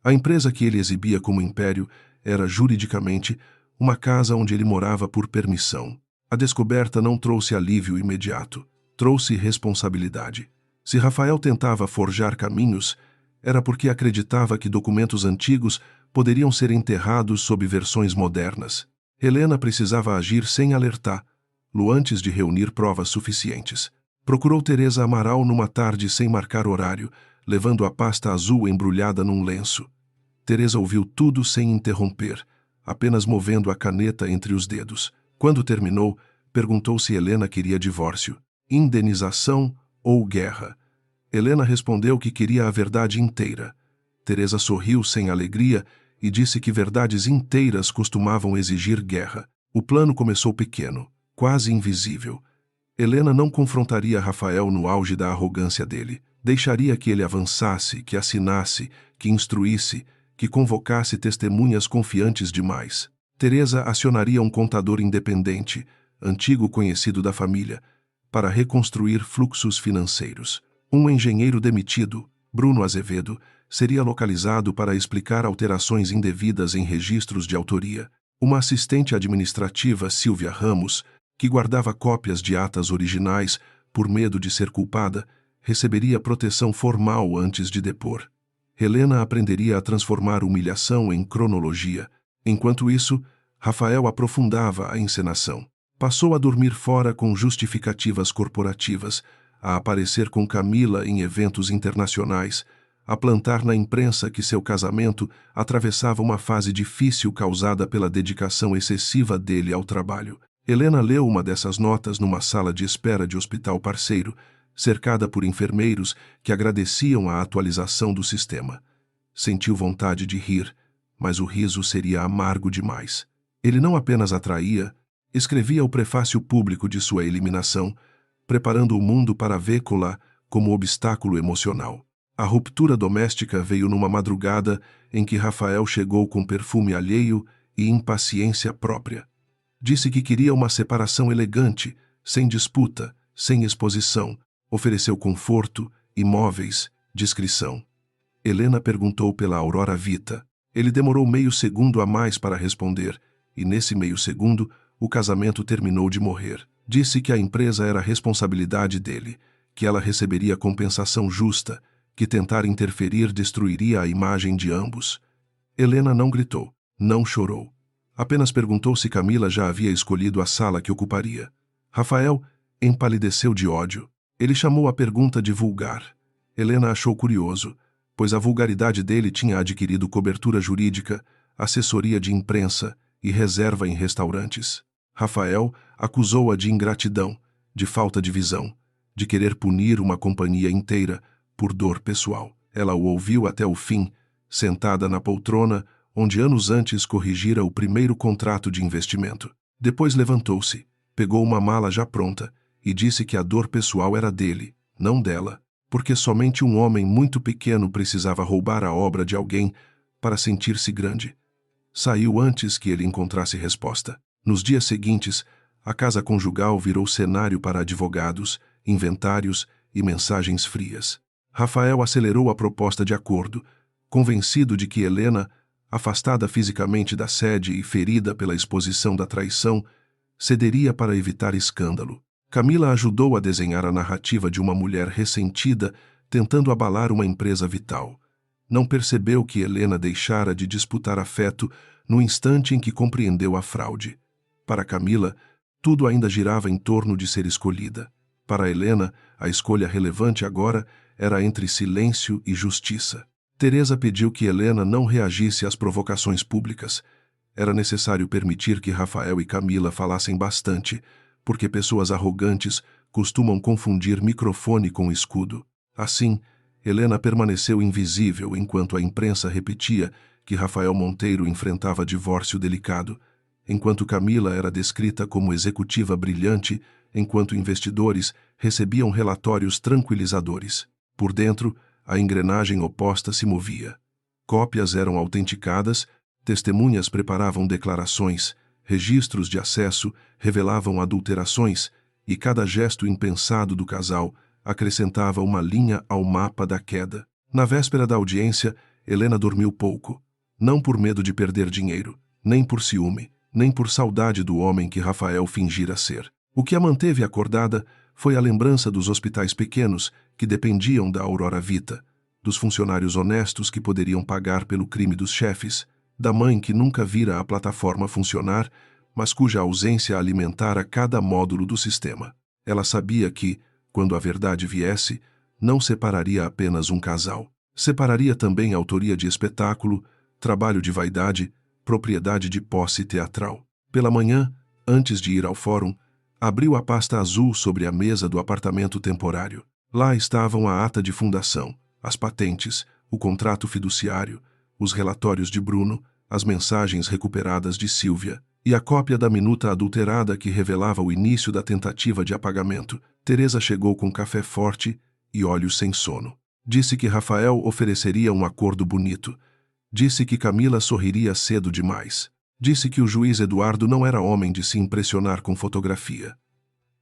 A empresa que ele exibia como império era, juridicamente, uma casa onde ele morava por permissão. A descoberta não trouxe alívio imediato, trouxe responsabilidade. Se Rafael tentava forjar caminhos, era porque acreditava que documentos antigos poderiam ser enterrados sob versões modernas. Helena precisava agir sem alertá-lo antes de reunir provas suficientes. Procurou Teresa Amaral numa tarde sem marcar horário, levando a pasta azul embrulhada num lenço. Teresa ouviu tudo sem interromper, apenas movendo a caneta entre os dedos. Quando terminou, perguntou se Helena queria divórcio, indenização ou guerra. Helena respondeu que queria a verdade inteira. Teresa sorriu sem alegria e disse que verdades inteiras costumavam exigir guerra. O plano começou pequeno, quase invisível. Helena não confrontaria Rafael no auge da arrogância dele. Deixaria que ele avançasse, que assinasse, que instruísse, que convocasse testemunhas confiantes demais. Teresa acionaria um contador independente, antigo conhecido da família, para reconstruir fluxos financeiros. Um engenheiro demitido, Bruno Azevedo, seria localizado para explicar alterações indevidas em registros de autoria. Uma assistente administrativa, Silvia Ramos, que guardava cópias de atas originais por medo de ser culpada, receberia proteção formal antes de depor. Helena aprenderia a transformar humilhação em cronologia. Enquanto isso, Rafael aprofundava a encenação. Passou a dormir fora com justificativas corporativas, a aparecer com Camila em eventos internacionais, a plantar na imprensa que seu casamento atravessava uma fase difícil causada pela dedicação excessiva dele ao trabalho. Helena leu uma dessas notas numa sala de espera de hospital parceiro, cercada por enfermeiros que agradeciam a atualização do sistema. Sentiu vontade de rir, mas o riso seria amargo demais. Ele não apenas atraía, escrevia o prefácio público de sua eliminação, preparando o mundo para vê-la como obstáculo emocional. A ruptura doméstica veio numa madrugada em que Rafael chegou com perfume alheio e impaciência própria. Disse que queria uma separação elegante, sem disputa, sem exposição. Ofereceu conforto, imóveis, discrição. Helena perguntou pela Aurora Vita. Ele demorou meio segundo a mais para responder, e nesse meio segundo, o casamento terminou de morrer. Disse que a empresa era responsabilidade dele, que ela receberia compensação justa, que tentar interferir destruiria a imagem de ambos. Helena não gritou, não chorou. Apenas perguntou se Camila já havia escolhido a sala que ocuparia. Rafael empalideceu de ódio. Ele chamou a pergunta de vulgar. Helena achou curioso, pois a vulgaridade dele tinha adquirido cobertura jurídica, assessoria de imprensa e reserva em restaurantes. Rafael acusou-a de ingratidão, de falta de visão, de querer punir uma companhia inteira por dor pessoal. Ela o ouviu até o fim, sentada na poltrona onde anos antes corrigira o primeiro contrato de investimento. Depois levantou-se, pegou uma mala já pronta e disse que a dor pessoal era dele, não dela, porque somente um homem muito pequeno precisava roubar a obra de alguém para sentir-se grande. Saiu antes que ele encontrasse resposta. Nos dias seguintes, a casa conjugal virou cenário para advogados, inventários e mensagens frias. Rafael acelerou a proposta de acordo, convencido de que Helena, afastada fisicamente da sede e ferida pela exposição da traição, cederia para evitar escândalo. Camila ajudou a desenhar a narrativa de uma mulher ressentida tentando abalar uma empresa vital. Não percebeu que Helena deixara de disputar afeto no instante em que compreendeu a fraude. Para Camila, tudo ainda girava em torno de ser escolhida. Para Helena, a escolha relevante agora era entre silêncio e justiça. Teresa pediu que Helena não reagisse às provocações públicas. Era necessário permitir que Rafael e Camila falassem bastante, porque pessoas arrogantes costumam confundir microfone com escudo. Assim, Helena permaneceu invisível enquanto a imprensa repetia que Rafael Monteiro enfrentava divórcio delicado, enquanto Camila era descrita como executiva brilhante, enquanto investidores recebiam relatórios tranquilizadores. Por dentro, a engrenagem oposta se movia. Cópias eram autenticadas, testemunhas preparavam declarações, registros de acesso revelavam adulterações, e cada gesto impensado do casal acrescentava uma linha ao mapa da queda. Na véspera da audiência, Helena dormiu pouco, não por medo de perder dinheiro, nem por ciúme, nem por saudade do homem que Rafael fingira ser. O que a manteve acordada foi a lembrança dos hospitais pequenos que dependiam da Aurora Vita, dos funcionários honestos que poderiam pagar pelo crime dos chefes, da mãe que nunca vira a plataforma funcionar, mas cuja ausência alimentara cada módulo do sistema. Ela sabia que, quando a verdade viesse, não separaria apenas um casal. Separaria também autoria de espetáculo, trabalho de vaidade, propriedade de posse teatral. Pela manhã, antes de ir ao fórum, abriu a pasta azul sobre a mesa do apartamento temporário. Lá estavam a ata de fundação, as patentes, o contrato fiduciário, os relatórios de Bruno, as mensagens recuperadas de Sílvia e a cópia da minuta adulterada que revelava o início da tentativa de apagamento. Teresa chegou com café forte e olhos sem sono. Disse que Rafael ofereceria um acordo bonito. Disse que Camila sorriria cedo demais. Disse que o juiz Eduardo não era homem de se impressionar com fotografia.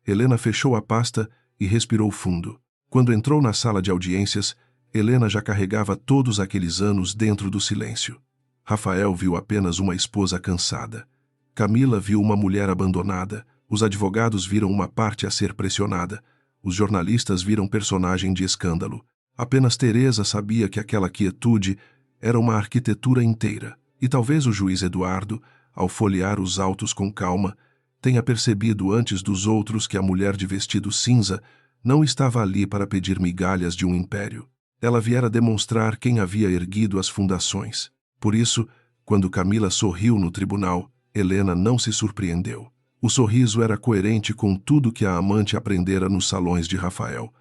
Helena fechou a pasta e respirou fundo. Quando entrou na sala de audiências, Helena já carregava todos aqueles anos dentro do silêncio. Rafael viu apenas uma esposa cansada. Camila viu uma mulher abandonada. Os advogados viram uma parte a ser pressionada. Os jornalistas viram personagem de escândalo. Apenas Teresa sabia que aquela quietude era uma arquitetura inteira. E talvez o juiz Eduardo, ao folhear os autos com calma, tenha percebido antes dos outros que a mulher de vestido cinza não estava ali para pedir migalhas de um império. Ela viera demonstrar quem havia erguido as fundações. Por isso, quando Camila sorriu no tribunal, Helena não se surpreendeu. O sorriso era coerente com tudo que a amante aprendera nos salões de Rafael.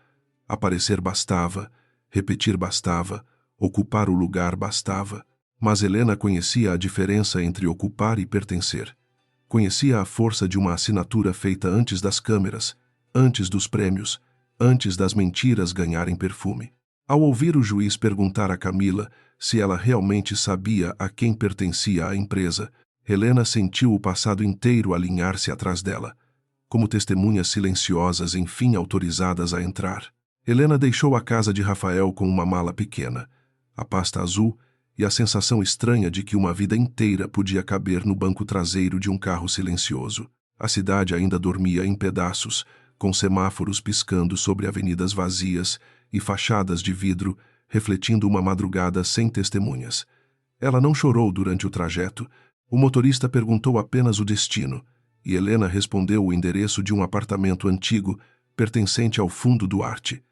Aparecer bastava, repetir bastava, ocupar o lugar bastava. Mas Helena conhecia a diferença entre ocupar e pertencer. Conhecia a força de uma assinatura feita antes das câmeras, antes dos prêmios, antes das mentiras ganharem perfume. Ao ouvir o juiz perguntar a Camila se ela realmente sabia a quem pertencia a empresa, Helena sentiu o passado inteiro alinhar-se atrás dela, como testemunhas silenciosas enfim autorizadas a entrar. Helena deixou a casa de Rafael com uma mala pequena, a pasta azul e a sensação estranha de que uma vida inteira podia caber no banco traseiro de um carro silencioso. A cidade ainda dormia em pedaços, com semáforos piscando sobre avenidas vazias e fachadas de vidro, refletindo uma madrugada sem testemunhas. Ela não chorou durante o trajeto. O motorista perguntou apenas o destino, e Helena respondeu o endereço de um apartamento antigo, pertencente ao Fundo Duarte.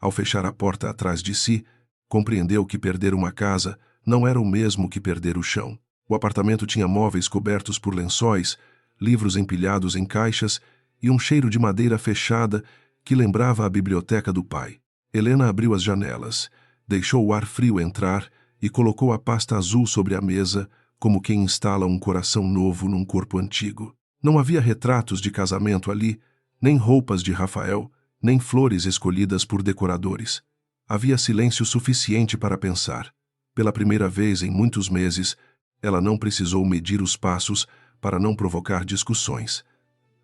Ao fechar a porta atrás de si, compreendeu que perder uma casa não era o mesmo que perder o chão. O apartamento tinha móveis cobertos por lençóis, livros empilhados em caixas e um cheiro de madeira fechada que lembrava a biblioteca do pai. Helena abriu as janelas, deixou o ar frio entrar e colocou a pasta azul sobre a mesa, como quem instala um coração novo num corpo antigo. Não havia retratos de casamento ali, nem roupas de Rafael, nem flores escolhidas por decoradores. Havia silêncio suficiente para pensar. Pela primeira vez em muitos meses, ela não precisou medir os passos para não provocar discussões.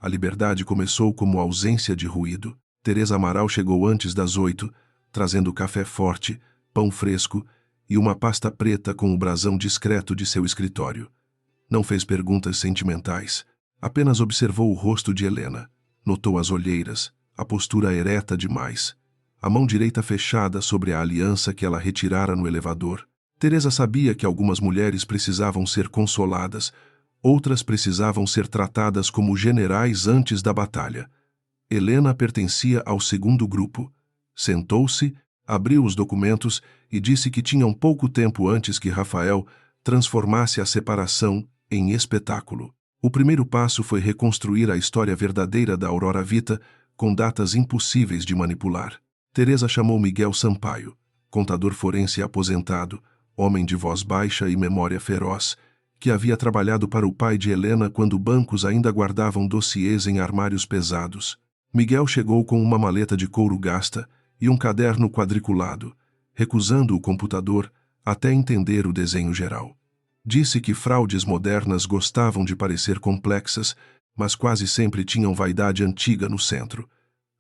A liberdade começou como ausência de ruído. Teresa Amaral chegou antes das 8, trazendo café forte, pão fresco e uma pasta preta com o brasão discreto de seu escritório. Não fez perguntas sentimentais, apenas observou o rosto de Helena. Notou as olheiras, a postura ereta demais, a mão direita fechada sobre a aliança que ela retirara no elevador. Teresa sabia que algumas mulheres precisavam ser consoladas, outras precisavam ser tratadas como generais antes da batalha. Helena pertencia ao segundo grupo. Sentou-se, abriu os documentos e disse que tinham pouco tempo antes que Rafael transformasse a separação em espetáculo. O primeiro passo foi reconstruir a história verdadeira da Aurora Vita com datas impossíveis de manipular. Teresa chamou Miguel Sampaio, contador forense aposentado, homem de voz baixa e memória feroz, que havia trabalhado para o pai de Helena quando bancos ainda guardavam dossiês em armários pesados. Miguel chegou com uma maleta de couro gasta e um caderno quadriculado, recusando o computador até entender o desenho geral. Disse que fraudes modernas gostavam de parecer complexas, mas quase sempre tinham vaidade antiga no centro.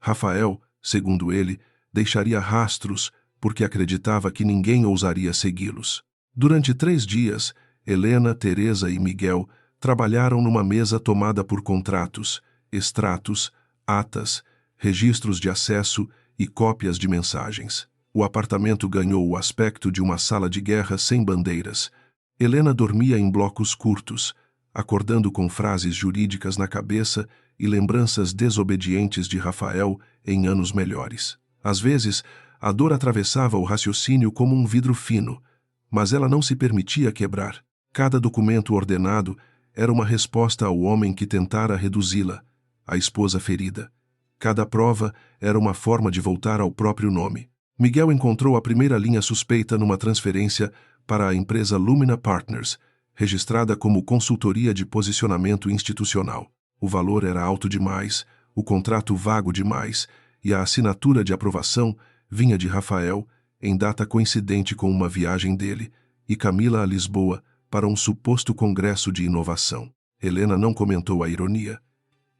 Rafael, segundo ele, deixaria rastros porque acreditava que ninguém ousaria segui-los. Durante 3 dias, Helena, Teresa e Miguel trabalharam numa mesa tomada por contratos, extratos, atas, registros de acesso e cópias de mensagens. O apartamento ganhou o aspecto de uma sala de guerra sem bandeiras. Helena dormia em blocos curtos, acordando com frases jurídicas na cabeça e lembranças desobedientes de Rafael em anos melhores. Às vezes, a dor atravessava o raciocínio como um vidro fino, mas ela não se permitia quebrar. Cada documento ordenado era uma resposta ao homem que tentara reduzi-la, a esposa ferida. Cada prova era uma forma de voltar ao próprio nome. Miguel encontrou a primeira linha suspeita numa transferência para a empresa Lumina Partners, registrada como consultoria de posicionamento institucional. O valor era alto demais, o contrato vago demais, e a assinatura de aprovação vinha de Rafael, em data coincidente com uma viagem dele, e Camila a Lisboa, para um suposto congresso de inovação. Helena não comentou a ironia.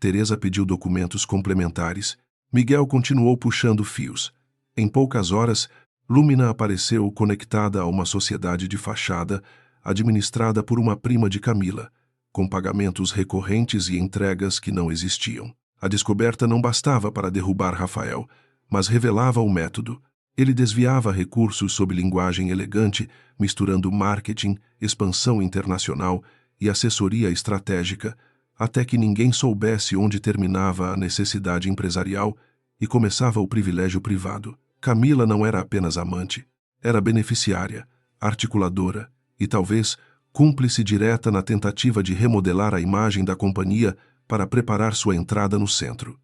Teresa pediu documentos complementares. Miguel continuou puxando fios. Em poucas horas, Lumina apareceu conectada a uma sociedade de fachada, administrada por uma prima de Camila, com pagamentos recorrentes e entregas que não existiam. A descoberta não bastava para derrubar Rafael, mas revelava o método. Ele desviava recursos sob linguagem elegante, misturando marketing, expansão internacional e assessoria estratégica, até que ninguém soubesse onde terminava a necessidade empresarial e começava o privilégio privado. Camila não era apenas amante, era beneficiária, articuladora e, talvez, cúmplice direta na tentativa de remodelar a imagem da companhia para preparar sua entrada no centro.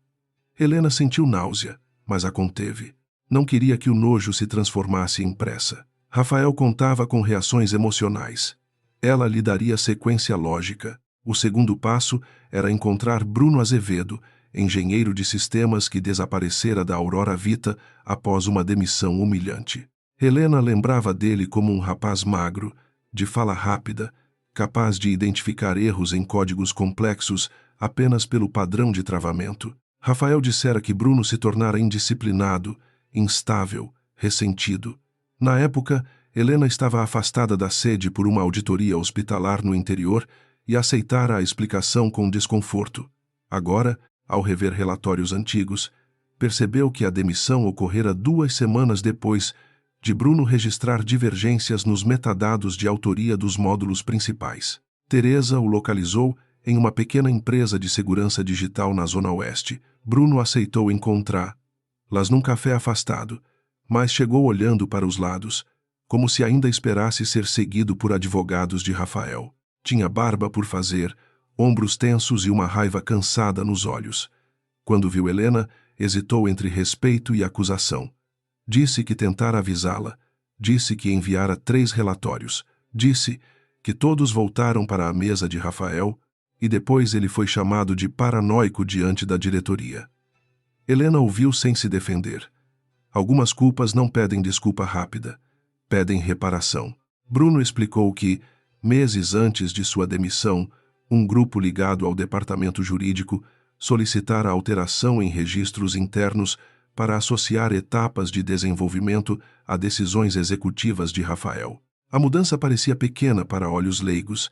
Helena sentiu náusea, mas a conteve. Não queria que o nojo se transformasse em pressa. Rafael contava com reações emocionais. Ela lhe daria sequência lógica. O segundo passo era encontrar Bruno Azevedo, engenheiro de sistemas que desaparecera da Aurora Vita após uma demissão humilhante. Helena lembrava dele como um rapaz magro, de fala rápida, capaz de identificar erros em códigos complexos apenas pelo padrão de travamento. Rafael dissera que Bruno se tornara indisciplinado, instável, ressentido. Na época, Helena estava afastada da sede por uma auditoria hospitalar no interior e aceitara a explicação com desconforto. Agora, ao rever relatórios antigos, percebeu que a demissão ocorrera 2 semanas depois de Bruno registrar divergências nos metadados de autoria dos módulos principais. Teresa o localizou em uma pequena empresa de segurança digital na Zona Oeste. Bruno aceitou encontrá-las num café afastado, mas chegou olhando para os lados, como se ainda esperasse ser seguido por advogados de Rafael. Tinha barba por fazer, ombros tensos e uma raiva cansada nos olhos. Quando viu Helena, hesitou entre respeito e acusação. Disse que tentara avisá-la, disse que enviara 3 relatórios, disse que todos voltaram para a mesa de Rafael e depois ele foi chamado de paranoico diante da diretoria. Helena ouviu sem se defender. Algumas culpas não pedem desculpa rápida, pedem reparação. Bruno explicou que, meses antes de sua demissão, um grupo ligado ao departamento jurídico solicitara alteração em registros internos para associar etapas de desenvolvimento a decisões executivas de Rafael. A mudança parecia pequena para olhos leigos,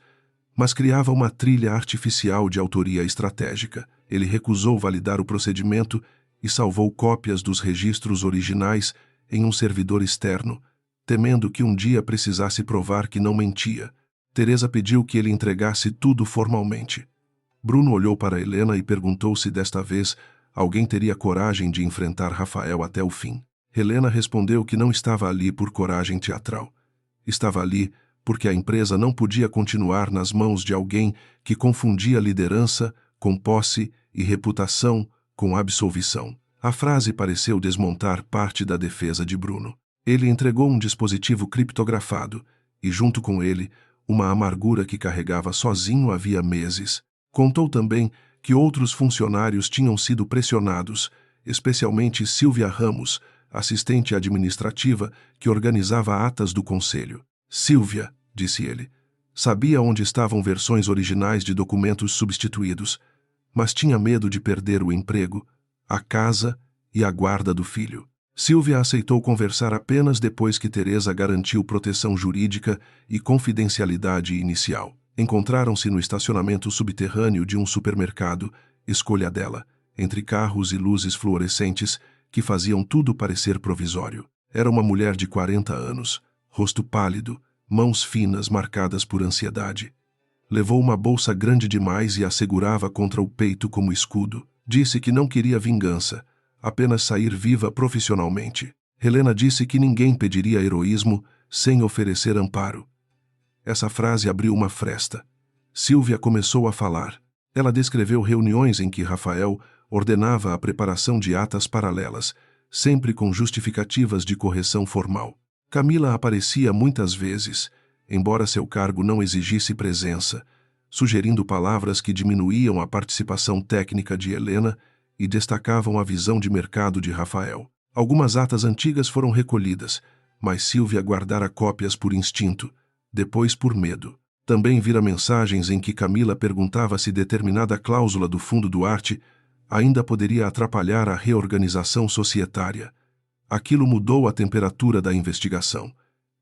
mas criava uma trilha artificial de autoria estratégica. Ele recusou validar o procedimento e salvou cópias dos registros originais em um servidor externo, temendo que um dia precisasse provar que não mentia. Teresa pediu que ele entregasse tudo formalmente. Bruno olhou para Helena e perguntou se desta vez alguém teria coragem de enfrentar Rafael até o fim. Helena respondeu que não estava ali por coragem teatral. Estava ali porque a empresa não podia continuar nas mãos de alguém que confundia liderança com posse e reputação com absolvição. A frase pareceu desmontar parte da defesa de Bruno. Ele entregou um dispositivo criptografado e, junto com ele, uma amargura que carregava sozinho havia meses. Contou também que outros funcionários tinham sido pressionados, especialmente Silvia Ramos, assistente administrativa que organizava atas do conselho. Silvia, disse ele, sabia onde estavam versões originais de documentos substituídos, mas tinha medo de perder o emprego, a casa e a guarda do filho. Silvia aceitou conversar apenas depois que Teresa garantiu proteção jurídica e confidencialidade inicial. Encontraram-se no estacionamento subterrâneo de um supermercado, escolha dela, entre carros e luzes fluorescentes que faziam tudo parecer provisório. Era uma mulher de 40 anos, rosto pálido, mãos finas marcadas por ansiedade. Levou uma bolsa grande demais e a segurava contra o peito como escudo. Disse que não queria vingança, apenas sair viva profissionalmente. Helena disse que ninguém pediria heroísmo sem oferecer amparo. Essa frase abriu uma fresta. Silvia começou a falar. Ela descreveu reuniões em que Rafael ordenava a preparação de atas paralelas, sempre com justificativas de correção formal. Camila aparecia muitas vezes, embora seu cargo não exigisse presença, sugerindo palavras que diminuíam a participação técnica de Helena e destacavam a visão de mercado de Rafael. Algumas atas antigas foram recolhidas, mas Silvia guardara cópias por instinto, depois por medo. Também vira mensagens em que Camila perguntava se determinada cláusula do Fundo Duarte ainda poderia atrapalhar a reorganização societária. Aquilo mudou a temperatura da investigação.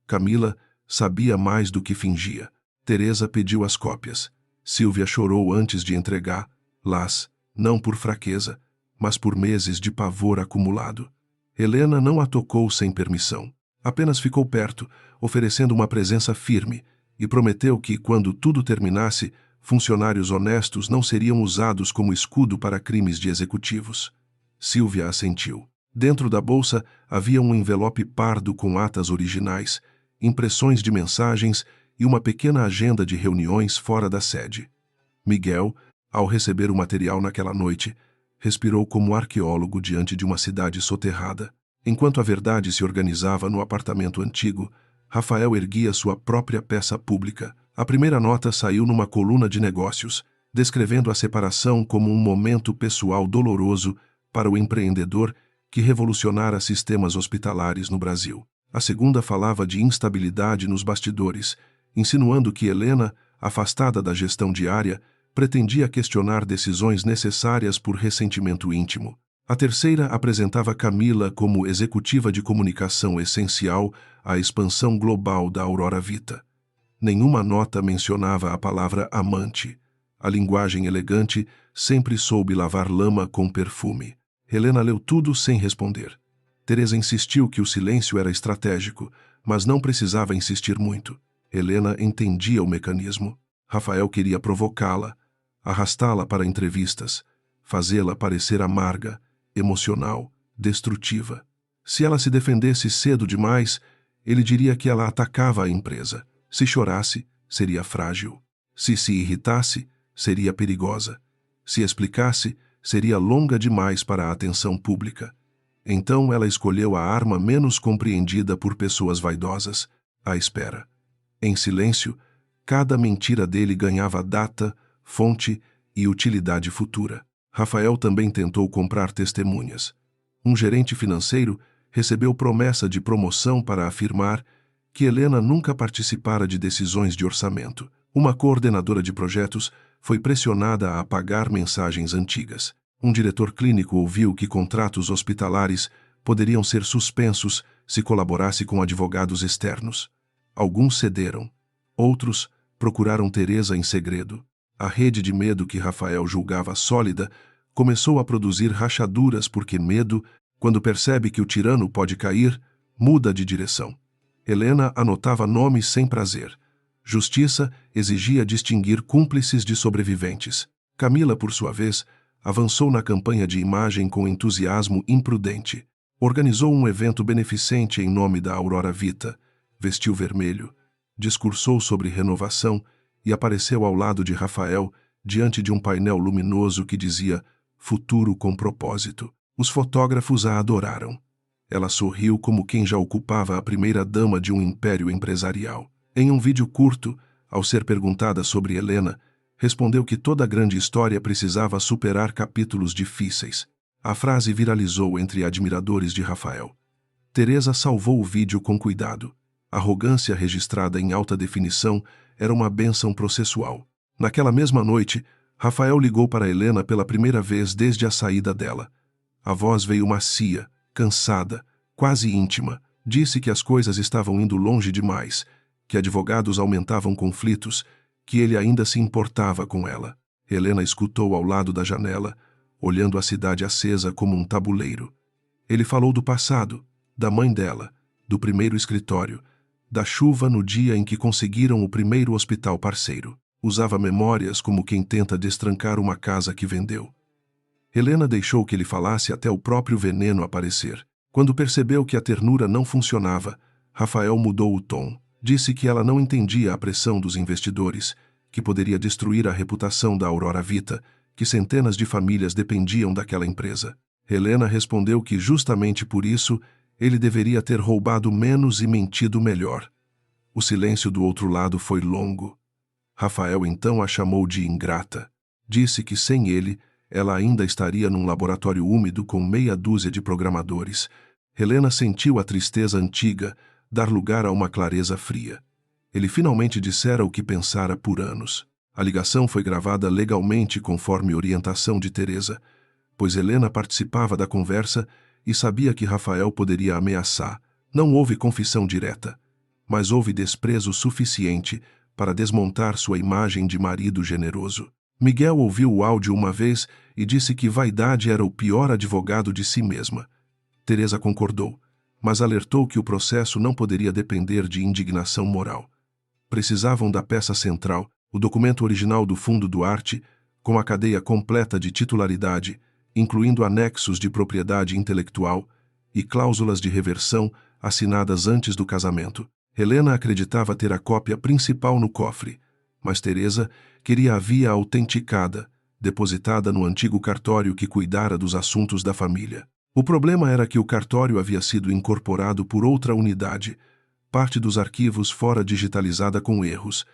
Camila sabia mais do que fingia. Teresa pediu as cópias. Silvia chorou antes de entregá-las não por fraqueza, mas por meses de pavor acumulado. Helena não a tocou sem permissão. Apenas ficou perto, oferecendo uma presença firme, e prometeu que, quando tudo terminasse, funcionários honestos não seriam usados como escudo para crimes de executivos. Silvia assentiu. Dentro da bolsa havia um envelope pardo com atas originais, impressões de mensagens e uma pequena agenda de reuniões fora da sede. Miguel, ao receber o material naquela noite, respirou como arqueólogo diante de uma cidade soterrada. Enquanto a verdade se organizava no apartamento antigo, Rafael erguia sua própria peça pública. A primeira nota saiu numa coluna de negócios, descrevendo a separação como um momento pessoal doloroso para o empreendedor que revolucionara sistemas hospitalares no Brasil. A segunda falava de instabilidade nos bastidores, insinuando que Helena, afastada da gestão diária, pretendia questionar decisões necessárias por ressentimento íntimo. A terceira apresentava Camila como executiva de comunicação essencial à expansão global da Aurora Vita. Nenhuma nota mencionava a palavra amante. A linguagem elegante sempre soube lavar lama com perfume. Helena leu tudo sem responder. Teresa insistiu que o silêncio era estratégico, mas não precisava insistir muito. Helena entendia o mecanismo. Rafael queria provocá-la, arrastá-la para entrevistas, fazê-la parecer amarga, emocional, destrutiva. Se ela se defendesse cedo demais, ele diria que ela atacava a empresa. Se chorasse, seria frágil. Se irritasse, seria perigosa. Se explicasse, seria longa demais para a atenção pública. Então ela escolheu a arma menos compreendida por pessoas vaidosas, a espera. Em silêncio, cada mentira dele ganhava data, fonte e utilidade futura. Rafael também tentou comprar testemunhas. Um gerente financeiro recebeu promessa de promoção para afirmar que Helena nunca participara de decisões de orçamento. Uma coordenadora de projetos foi pressionada a apagar mensagens antigas. Um diretor clínico ouviu que contratos hospitalares poderiam ser suspensos se colaborasse com advogados externos. Alguns cederam. Outros procuraram Teresa em segredo. A rede de medo que Rafael julgava sólida começou a produzir rachaduras porque medo, quando percebe que o tirano pode cair, muda de direção. Helena anotava nomes sem prazer. Justiça exigia distinguir cúmplices de sobreviventes. Camila, por sua vez, avançou na campanha de imagem com entusiasmo imprudente. Organizou um evento beneficente em nome da Aurora Vita, vestiu vermelho, discursou sobre renovação e apareceu ao lado de Rafael diante de um painel luminoso que dizia "Futuro com propósito". Os fotógrafos a adoraram. Ela sorriu como quem já ocupava a primeira-dama de um império empresarial. Em um vídeo curto, ao ser perguntada sobre Helena, respondeu que toda grande história precisava superar capítulos difíceis. A frase viralizou entre admiradores de Rafael. Teresa salvou o vídeo com cuidado. A arrogância registrada em alta definição era uma bênção processual. Naquela mesma noite, Rafael ligou para Helena pela primeira vez desde a saída dela. A voz veio macia, cansada, quase íntima. Disse que as coisas estavam indo longe demais, que advogados aumentavam conflitos, que ele ainda se importava com ela. Helena escutou ao lado da janela, olhando a cidade acesa como um tabuleiro. Ele falou do passado, da mãe dela, do primeiro escritório, da chuva no dia em que conseguiram o primeiro hospital parceiro. Usava memórias como quem tenta destrancar uma casa que vendeu. Helena deixou que ele falasse até o próprio veneno aparecer. Quando percebeu que a ternura não funcionava, Rafael mudou o tom. Disse que ela não entendia a pressão dos investidores, que poderia destruir a reputação da Aurora Vita, que centenas de famílias dependiam daquela empresa. Helena respondeu que justamente por isso ele deveria ter roubado menos e mentido melhor. O silêncio do outro lado foi longo. Rafael então a chamou de ingrata. Disse que sem ele, ela ainda estaria num laboratório úmido com meia dúzia de programadores. Helena sentiu a tristeza antiga dar lugar a uma clareza fria. Ele finalmente dissera o que pensara por anos. A ligação foi gravada legalmente conforme orientação de Teresa, pois Helena participava da conversa e sabia que Rafael poderia ameaçar. Não houve confissão direta, mas houve desprezo suficiente para desmontar sua imagem de marido generoso. Miguel ouviu o áudio uma vez e disse que Vaidade era o pior advogado de si mesma. Teresa concordou, mas alertou que o processo não poderia depender de indignação moral. Precisavam da peça central, o documento original do Fundo Duarte, com a cadeia completa de titularidade, incluindo anexos de propriedade intelectual e cláusulas de reversão assinadas antes do casamento. Helena acreditava ter a cópia principal no cofre, mas Teresa queria a via autenticada, depositada no antigo cartório que cuidara dos assuntos da família. O problema era que o cartório havia sido incorporado por outra unidade, parte dos arquivos fora digitalizada com erros,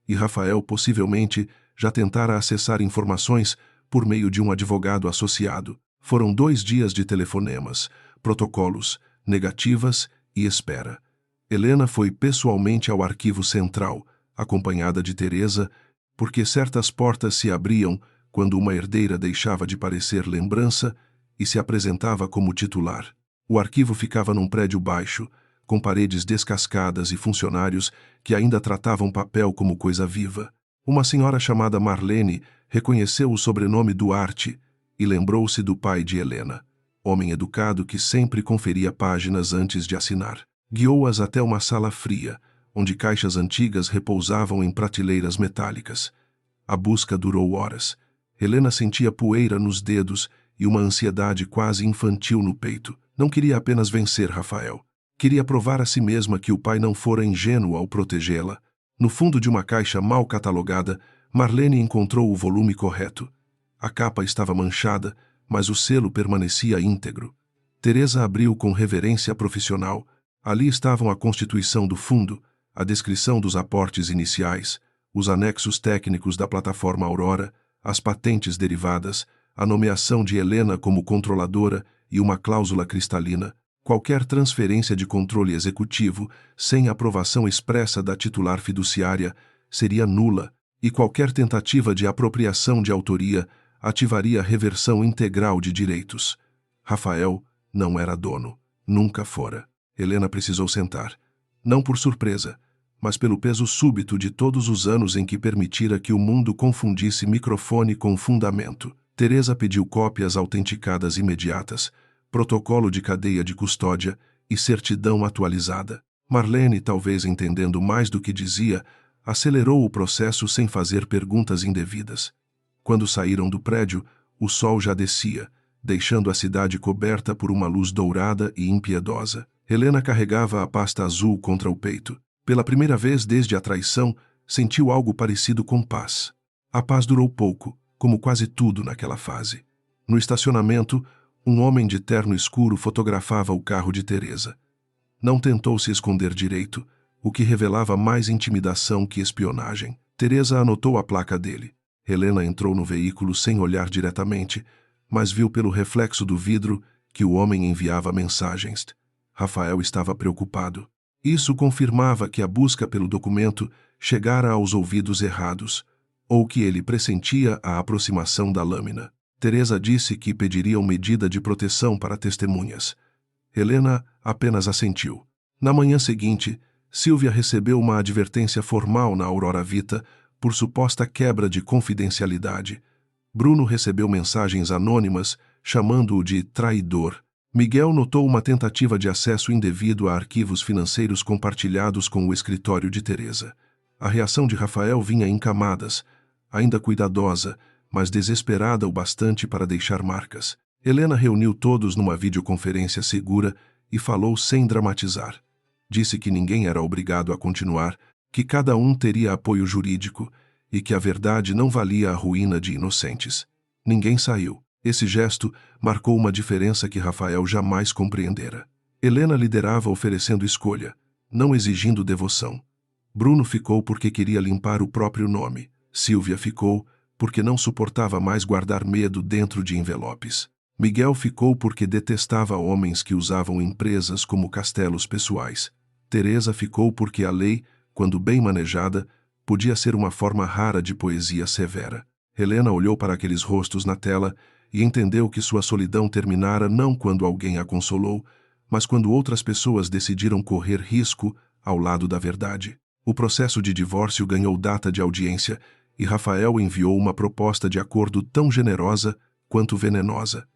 e Rafael possivelmente já tentara acessar informações por meio de um advogado associado. Foram 2 dias de telefonemas, protocolos, negativas e espera. Helena foi pessoalmente ao arquivo central, acompanhada de Teresa, porque certas portas se abriam quando uma herdeira deixava de parecer lembrança e se apresentava como titular. O arquivo ficava num prédio baixo, com paredes descascadas e funcionários que ainda tratavam papel como coisa viva. Uma senhora chamada Marlene reconheceu o sobrenome Duarte e lembrou-se do pai de Helena, homem educado que sempre conferia páginas antes de assinar. Guiou-as até uma sala fria, onde caixas antigas repousavam em prateleiras metálicas. A busca durou horas. Helena sentia poeira nos dedos e uma ansiedade quase infantil no peito. Não queria apenas vencer Rafael. Queria provar a si mesma que o pai não fora ingênuo ao protegê-la. No fundo de uma caixa mal catalogada, Marlene encontrou o volume correto. A capa estava manchada, mas o selo permanecia íntegro. Teresa abriu com reverência profissional. Ali estavam a constituição do fundo, a descrição dos aportes iniciais, os anexos técnicos da plataforma Aurora, as patentes derivadas, a nomeação de Helena como controladora e uma cláusula cristalina. Qualquer transferência de controle executivo sem aprovação expressa da titular fiduciária seria nula, e qualquer tentativa de apropriação de autoria ativaria a reversão integral de direitos. Rafael não era dono, nunca fora. Helena precisou sentar, não por surpresa, mas pelo peso súbito de todos os anos em que permitira que o mundo confundisse microfone com fundamento. Teresa pediu cópias autenticadas imediatas, protocolo de cadeia de custódia e certidão atualizada. Marlene, talvez entendendo mais do que dizia, acelerou o processo sem fazer perguntas indevidas. Quando saíram do prédio, o sol já descia, deixando a cidade coberta por uma luz dourada e impiedosa. Helena carregava a pasta azul contra o peito. Pela primeira vez desde a traição, sentiu algo parecido com paz. A paz durou pouco, como quase tudo naquela fase. No estacionamento, um homem de terno escuro fotografava o carro de Teresa. Não tentou se esconder direito, o que revelava mais intimidação que espionagem. Teresa anotou a placa dele. Helena entrou no veículo sem olhar diretamente, mas viu pelo reflexo do vidro que o homem enviava mensagens. Rafael estava preocupado. Isso confirmava que a busca pelo documento chegara aos ouvidos errados, ou que ele pressentia a aproximação da lâmina. Teresa disse que pediriam medida de proteção para testemunhas. Helena apenas assentiu. Na manhã seguinte, Silvia recebeu uma advertência formal na Aurora Vita por suposta quebra de confidencialidade. Bruno recebeu mensagens anônimas chamando-o de traidor. Miguel notou uma tentativa de acesso indevido a arquivos financeiros compartilhados com o escritório de Teresa. A reação de Rafael vinha em camadas, ainda cuidadosa, mas desesperada o bastante para deixar marcas. Helena reuniu todos numa videoconferência segura e falou sem dramatizar. Disse que ninguém era obrigado a continuar, que cada um teria apoio jurídico e que a verdade não valia a ruína de inocentes. Ninguém saiu. Esse gesto marcou uma diferença que Rafael jamais compreendera. Helena liderava oferecendo escolha, não exigindo devoção. Bruno ficou porque queria limpar o próprio nome. Silvia ficou porque não suportava mais guardar medo dentro de envelopes. Miguel ficou porque detestava homens que usavam empresas como castelos pessoais. Teresa ficou porque a lei, quando bem manejada, podia ser uma forma rara de poesia severa. Helena olhou para aqueles rostos na tela e entendeu que sua solidão terminara não quando alguém a consolou, mas quando outras pessoas decidiram correr risco ao lado da verdade. O processo de divórcio ganhou data de audiência e Rafael enviou uma proposta de acordo tão generosa quanto venenosa.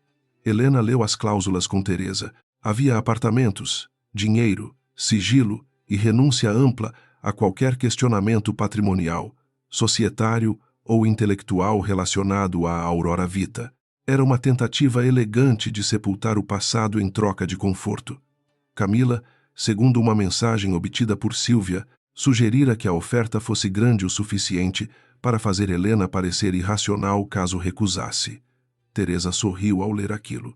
Helena leu as cláusulas com Teresa. Havia apartamentos, dinheiro, sigilo e renúncia ampla a qualquer questionamento patrimonial, societário ou intelectual relacionado à Aurora Vita. Era uma tentativa elegante de sepultar o passado em troca de conforto. Camila, segundo uma mensagem obtida por Sílvia, sugerira que a oferta fosse grande o suficiente para fazer Helena parecer irracional caso recusasse. Teresa sorriu ao ler aquilo.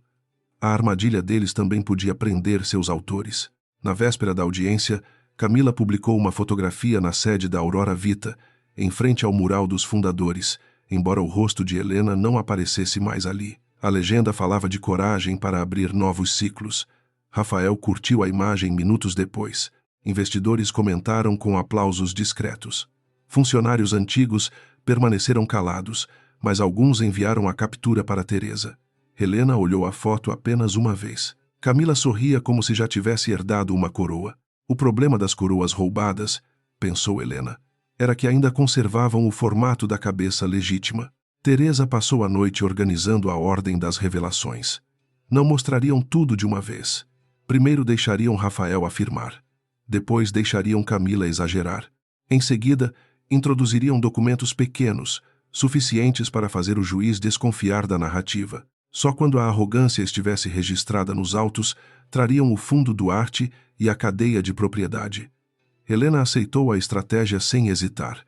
A armadilha deles também podia prender seus autores. Na véspera da audiência, Camila publicou uma fotografia na sede da Aurora Vita, em frente ao mural dos fundadores, embora o rosto de Helena não aparecesse mais ali. A legenda falava de coragem para abrir novos ciclos. Rafael curtiu a imagem minutos depois. Investidores comentaram com aplausos discretos. Funcionários antigos permaneceram calados, mas alguns enviaram a captura para Teresa. Helena olhou a foto apenas uma vez. Camila sorria como se já tivesse herdado uma coroa. O problema das coroas roubadas, pensou Helena, era que ainda conservavam o formato da cabeça legítima. Teresa passou a noite organizando a ordem das revelações. Não mostrariam tudo de uma vez. Primeiro deixariam Rafael afirmar. Depois deixariam Camila exagerar. Em seguida, introduziriam documentos pequenos, suficientes para fazer o juiz desconfiar da narrativa. Só quando a arrogância estivesse registrada nos autos, trariam o fundo Duarte e a cadeia de propriedade. Helena aceitou a estratégia sem hesitar.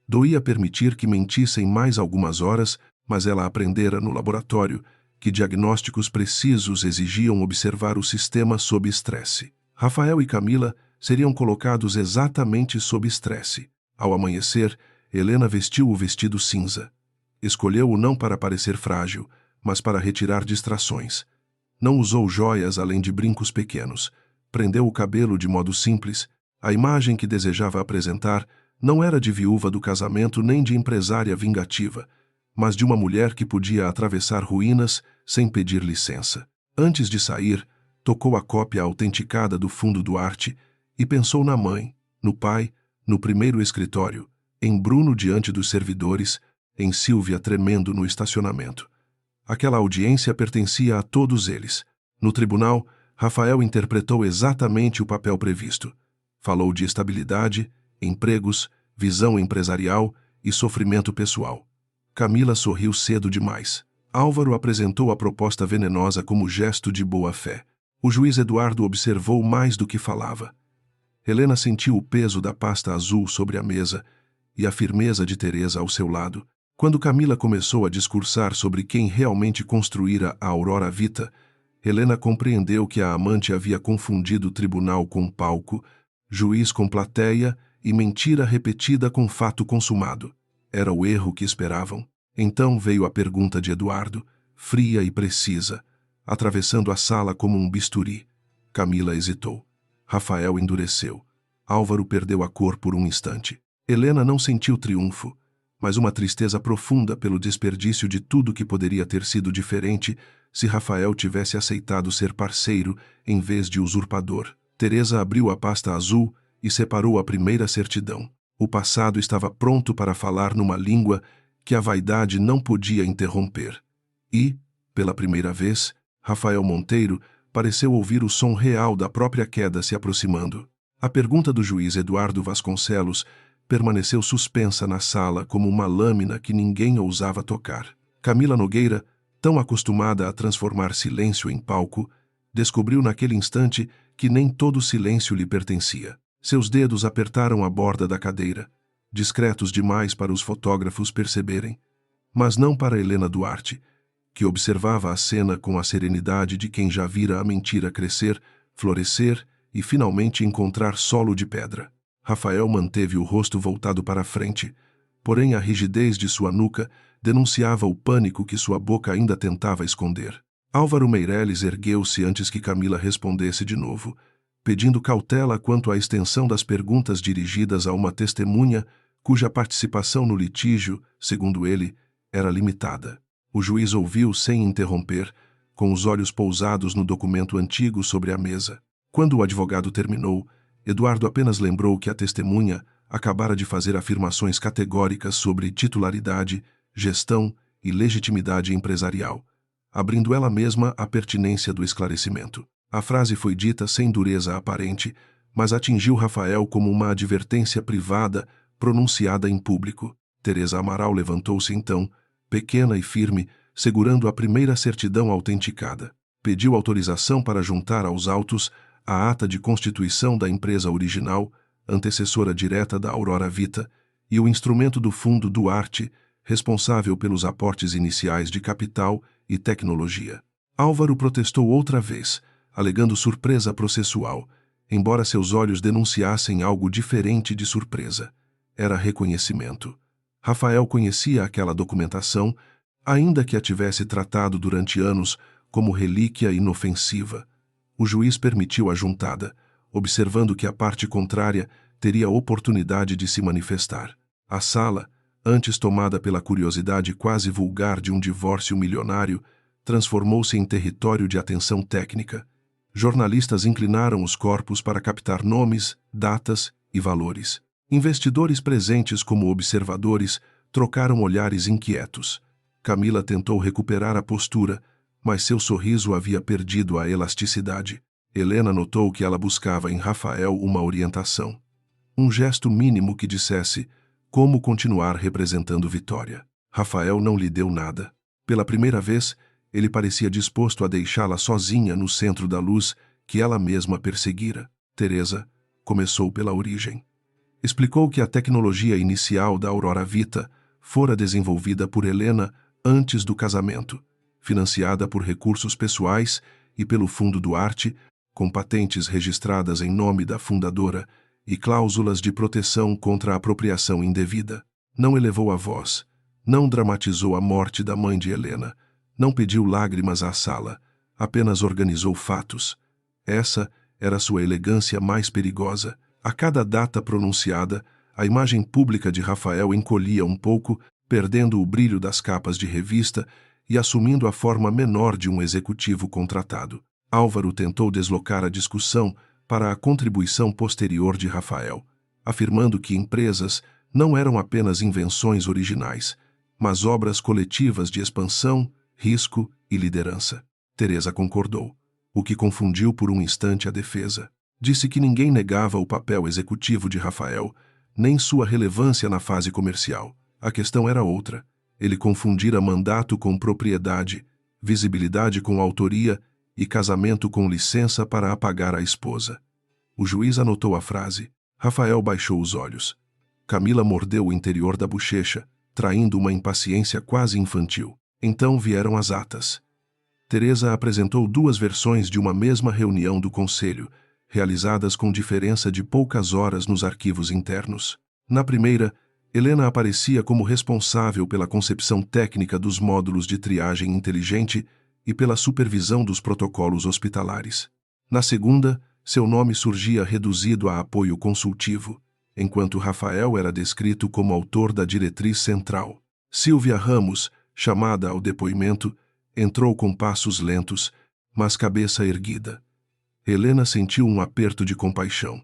Doía permitir que mentissem mais algumas horas, mas ela aprendera no laboratório que diagnósticos precisos exigiam observar o sistema sob estresse. Rafael e Camila seriam colocados exatamente sob estresse. Ao amanhecer, Helena vestiu o vestido cinza. Escolheu-o não para parecer frágil, mas para retirar distrações. Não usou joias além de brincos pequenos. Prendeu o cabelo de modo simples. A imagem que desejava apresentar não era de viúva do casamento nem de empresária vingativa, mas de uma mulher que podia atravessar ruínas sem pedir licença. Antes de sair, tocou a cópia autenticada do fundo Duarte e pensou na mãe, no pai, no primeiro escritório, em Bruno diante dos servidores, em Sílvia tremendo no estacionamento. Aquela audiência pertencia a todos eles. No tribunal, Rafael interpretou exatamente o papel previsto. Falou de estabilidade, empregos, visão empresarial e sofrimento pessoal. Camila sorriu cedo demais. Álvaro apresentou a proposta venenosa como gesto de boa-fé. O juiz Eduardo observou mais do que falava. Helena sentiu o peso da pasta azul sobre a mesa e a firmeza de Teresa ao seu lado. Quando Camila começou a discursar sobre quem realmente construíra a Aurora Vita, Helena compreendeu que a amante havia confundido o tribunal com palco, juiz com plateia e mentira repetida com fato consumado. Era o erro que esperavam. Então veio a pergunta de Eduardo, fria e precisa, atravessando a sala como um bisturi. Camila hesitou. Rafael endureceu. Álvaro perdeu a cor por um instante. Helena não sentiu triunfo, mas uma tristeza profunda pelo desperdício de tudo que poderia ter sido diferente se Rafael tivesse aceitado ser parceiro em vez de usurpador. Teresa abriu a pasta azul e separou a primeira certidão. O passado estava pronto para falar numa língua que a vaidade não podia interromper. E, pela primeira vez, Rafael Monteiro pareceu ouvir o som real da própria queda se aproximando. A pergunta do juiz Eduardo Vasconcelos permaneceu suspensa na sala como uma lâmina que ninguém ousava tocar. Camila Nogueira, tão acostumada a transformar silêncio em palco, descobriu naquele instante que nem todo silêncio lhe pertencia. Seus dedos apertaram a borda da cadeira, discretos demais para os fotógrafos perceberem, mas não para Helena Duarte, que observava a cena com a serenidade de quem já vira a mentira crescer, florescer e finalmente encontrar solo de pedra. Rafael manteve o rosto voltado para a frente, porém a rigidez de sua nuca denunciava o pânico que sua boca ainda tentava esconder. Álvaro Meireles ergueu-se antes que Camila respondesse de novo, pedindo cautela quanto à extensão das perguntas dirigidas a uma testemunha cuja participação no litígio, segundo ele, era limitada. O juiz ouviu sem interromper, com os olhos pousados no documento antigo sobre a mesa. Quando o advogado terminou, Eduardo apenas lembrou que a testemunha, acabara de fazer afirmações categóricas sobre titularidade, gestão e legitimidade empresarial, abrindo ela mesma a pertinência do esclarecimento. A frase foi dita sem dureza aparente, mas atingiu Rafael como uma advertência privada pronunciada em público. Teresa Amaral levantou-se então, pequena e firme, segurando a primeira certidão autenticada. Pediu autorização para juntar aos autos a ata de constituição da empresa original, antecessora direta da Aurora Vita, e o instrumento do Fundo Duarte, responsável pelos aportes iniciais de capital e tecnologia. Álvaro protestou outra vez, alegando surpresa processual, embora seus olhos denunciassem algo diferente de surpresa. Era reconhecimento. Rafael conhecia aquela documentação, ainda que a tivesse tratado durante anos como relíquia inofensiva. O juiz permitiu a juntada, observando que a parte contrária teria oportunidade de se manifestar. A sala, antes tomada pela curiosidade quase vulgar de um divórcio milionário, transformou-se em território de atenção técnica. Jornalistas inclinaram os corpos para captar nomes, datas e valores. Investidores presentes como observadores trocaram olhares inquietos. Camila tentou recuperar a postura, mas seu sorriso havia perdido a elasticidade. Helena notou que ela buscava em Rafael uma orientação. Um gesto mínimo que dissesse como continuar representando Vitória. Rafael não lhe deu nada. Pela primeira vez, ele parecia disposto a deixá-la sozinha no centro da luz que ela mesma perseguira. Teresa começou pela origem. Explicou que a tecnologia inicial da Aurora Vita fora desenvolvida por Helena antes do casamento, financiada por recursos pessoais e pelo Fundo Duarte, com patentes registradas em nome da fundadora e cláusulas de proteção contra a apropriação indevida. Não elevou a voz, não dramatizou a morte da mãe de Helena, não pediu lágrimas à sala, apenas organizou fatos. Essa era sua elegância mais perigosa. A cada data pronunciada, a imagem pública de Rafael encolhia um pouco, perdendo o brilho das capas de revista e assumindo a forma menor de um executivo contratado. Álvaro tentou deslocar a discussão para a contribuição posterior de Rafael, afirmando que empresas não eram apenas invenções originais, mas obras coletivas de expansão, risco e liderança. Teresa concordou, o que confundiu por um instante a defesa. Disse que ninguém negava o papel executivo de Rafael, nem sua relevância na fase comercial. A questão era outra. Ele confundira mandato com propriedade, visibilidade com autoria e casamento com licença para apagar a esposa. O juiz anotou a frase. Rafael baixou os olhos. Camila mordeu o interior da bochecha, traindo uma impaciência quase infantil. Então vieram as atas. Teresa apresentou duas versões de uma mesma reunião do conselho, realizadas com diferença de poucas horas nos arquivos internos. Na primeira, Helena aparecia como responsável pela concepção técnica dos módulos de triagem inteligente e pela supervisão dos protocolos hospitalares. Na segunda, seu nome surgia reduzido a apoio consultivo, enquanto Rafael era descrito como autor da diretriz central. Silvia Ramos, chamada ao depoimento, entrou com passos lentos, mas cabeça erguida. Helena sentiu um aperto de compaixão.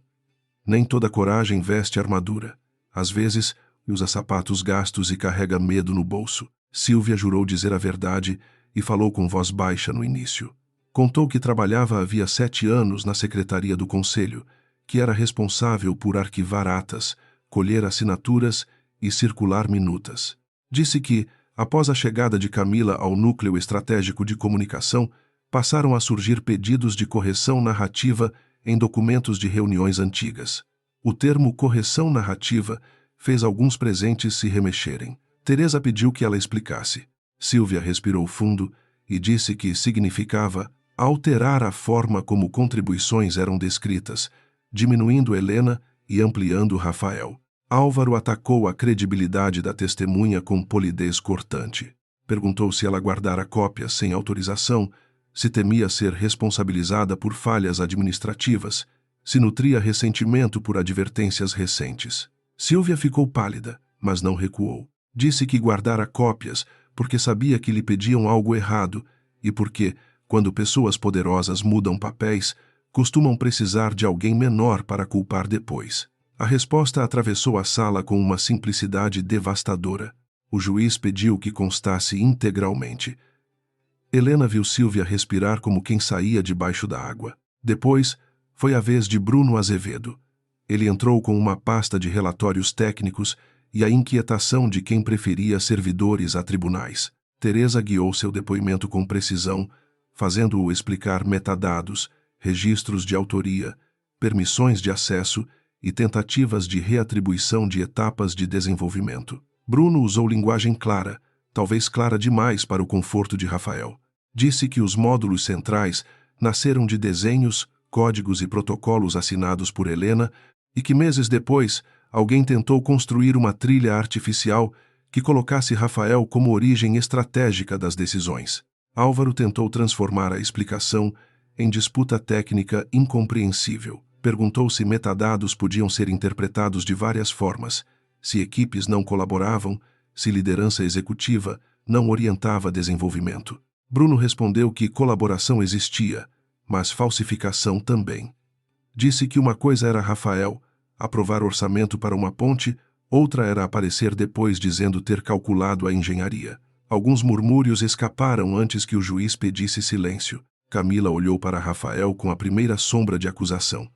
Nem toda coragem veste armadura. Às vezes, usa sapatos gastos e carrega medo no bolso. Silvia jurou dizer a verdade e falou com voz baixa no início. Contou que trabalhava havia 7 anos na secretaria do conselho, que era responsável por arquivar atas, colher assinaturas e circular minutas. Disse que, após a chegada de Camila ao núcleo estratégico de comunicação, passaram a surgir pedidos de correção narrativa em documentos de reuniões antigas. O termo correção narrativa fez alguns presentes se remexerem. Teresa pediu que ela explicasse. Silvia respirou fundo e disse que significava alterar a forma como contribuições eram descritas, diminuindo Helena e ampliando Rafael. Álvaro atacou a credibilidade da testemunha com polidez cortante. Perguntou se ela guardara cópias sem autorização, se temia ser responsabilizada por falhas administrativas, se nutria ressentimento por advertências recentes. Silvia ficou pálida, mas não recuou. Disse que guardara cópias porque sabia que lhe pediam algo errado e porque, quando pessoas poderosas mudam papéis, costumam precisar de alguém menor para culpar depois. A resposta atravessou a sala com uma simplicidade devastadora. O juiz pediu que constasse integralmente. Helena viu Silvia respirar como quem saía debaixo da água. Depois, foi a vez de Bruno Azevedo. Ele entrou com uma pasta de relatórios técnicos e a inquietação de quem preferia servidores a tribunais. Teresa guiou seu depoimento com precisão, fazendo-o explicar metadados, registros de autoria, permissões de acesso e tentativas de reatribuição de etapas de desenvolvimento. Bruno usou linguagem clara, talvez clara demais para o conforto de Rafael. Disse que os módulos centrais nasceram de desenhos, códigos e protocolos assinados por Helena e que meses depois alguém tentou construir uma trilha artificial que colocasse Rafael como origem estratégica das decisões. Álvaro tentou transformar a explicação em disputa técnica incompreensível. Perguntou se metadados podiam ser interpretados de várias formas, se equipes não colaboravam, se liderança executiva não orientava desenvolvimento. Bruno respondeu que colaboração existia, mas falsificação também. Disse que uma coisa era Rafael aprovar orçamento para uma ponte, outra era aparecer depois dizendo ter calculado a engenharia. Alguns murmúrios escaparam antes que o juiz pedisse silêncio. Camila olhou para Rafael com a primeira sombra de acusação.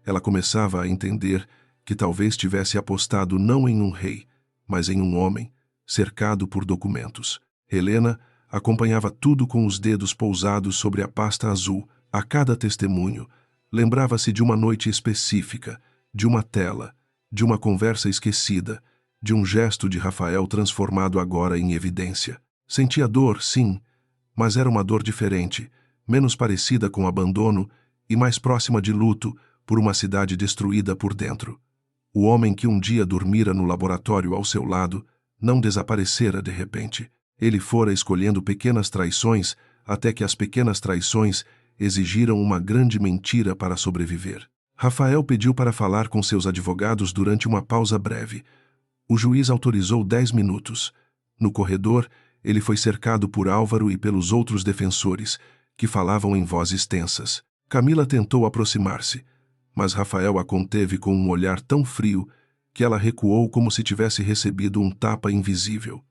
Ela começava a entender que talvez tivesse apostado não em um rei, mas em um homem, cercado por documentos. Helena acompanhava tudo com os dedos pousados sobre a pasta azul. A cada testemunho, lembrava-se de uma noite específica, de uma tela, de uma conversa esquecida, de um gesto de Rafael transformado agora em evidência. Sentia dor, sim, mas era uma dor diferente, menos parecida com abandono e mais próxima de luto por uma cidade destruída por dentro. O homem que um dia dormira no laboratório ao seu lado não desaparecera de repente. Ele fora escolhendo pequenas traições até que as pequenas traições exigiram uma grande mentira para sobreviver. Rafael pediu para falar com seus advogados durante uma pausa breve. O juiz autorizou 10 minutos. No corredor, ele foi cercado por Álvaro e pelos outros defensores, que falavam em vozes tensas. Camila tentou aproximar-se, mas Rafael a conteve com um olhar tão frio que ela recuou como se tivesse recebido um tapa invisível.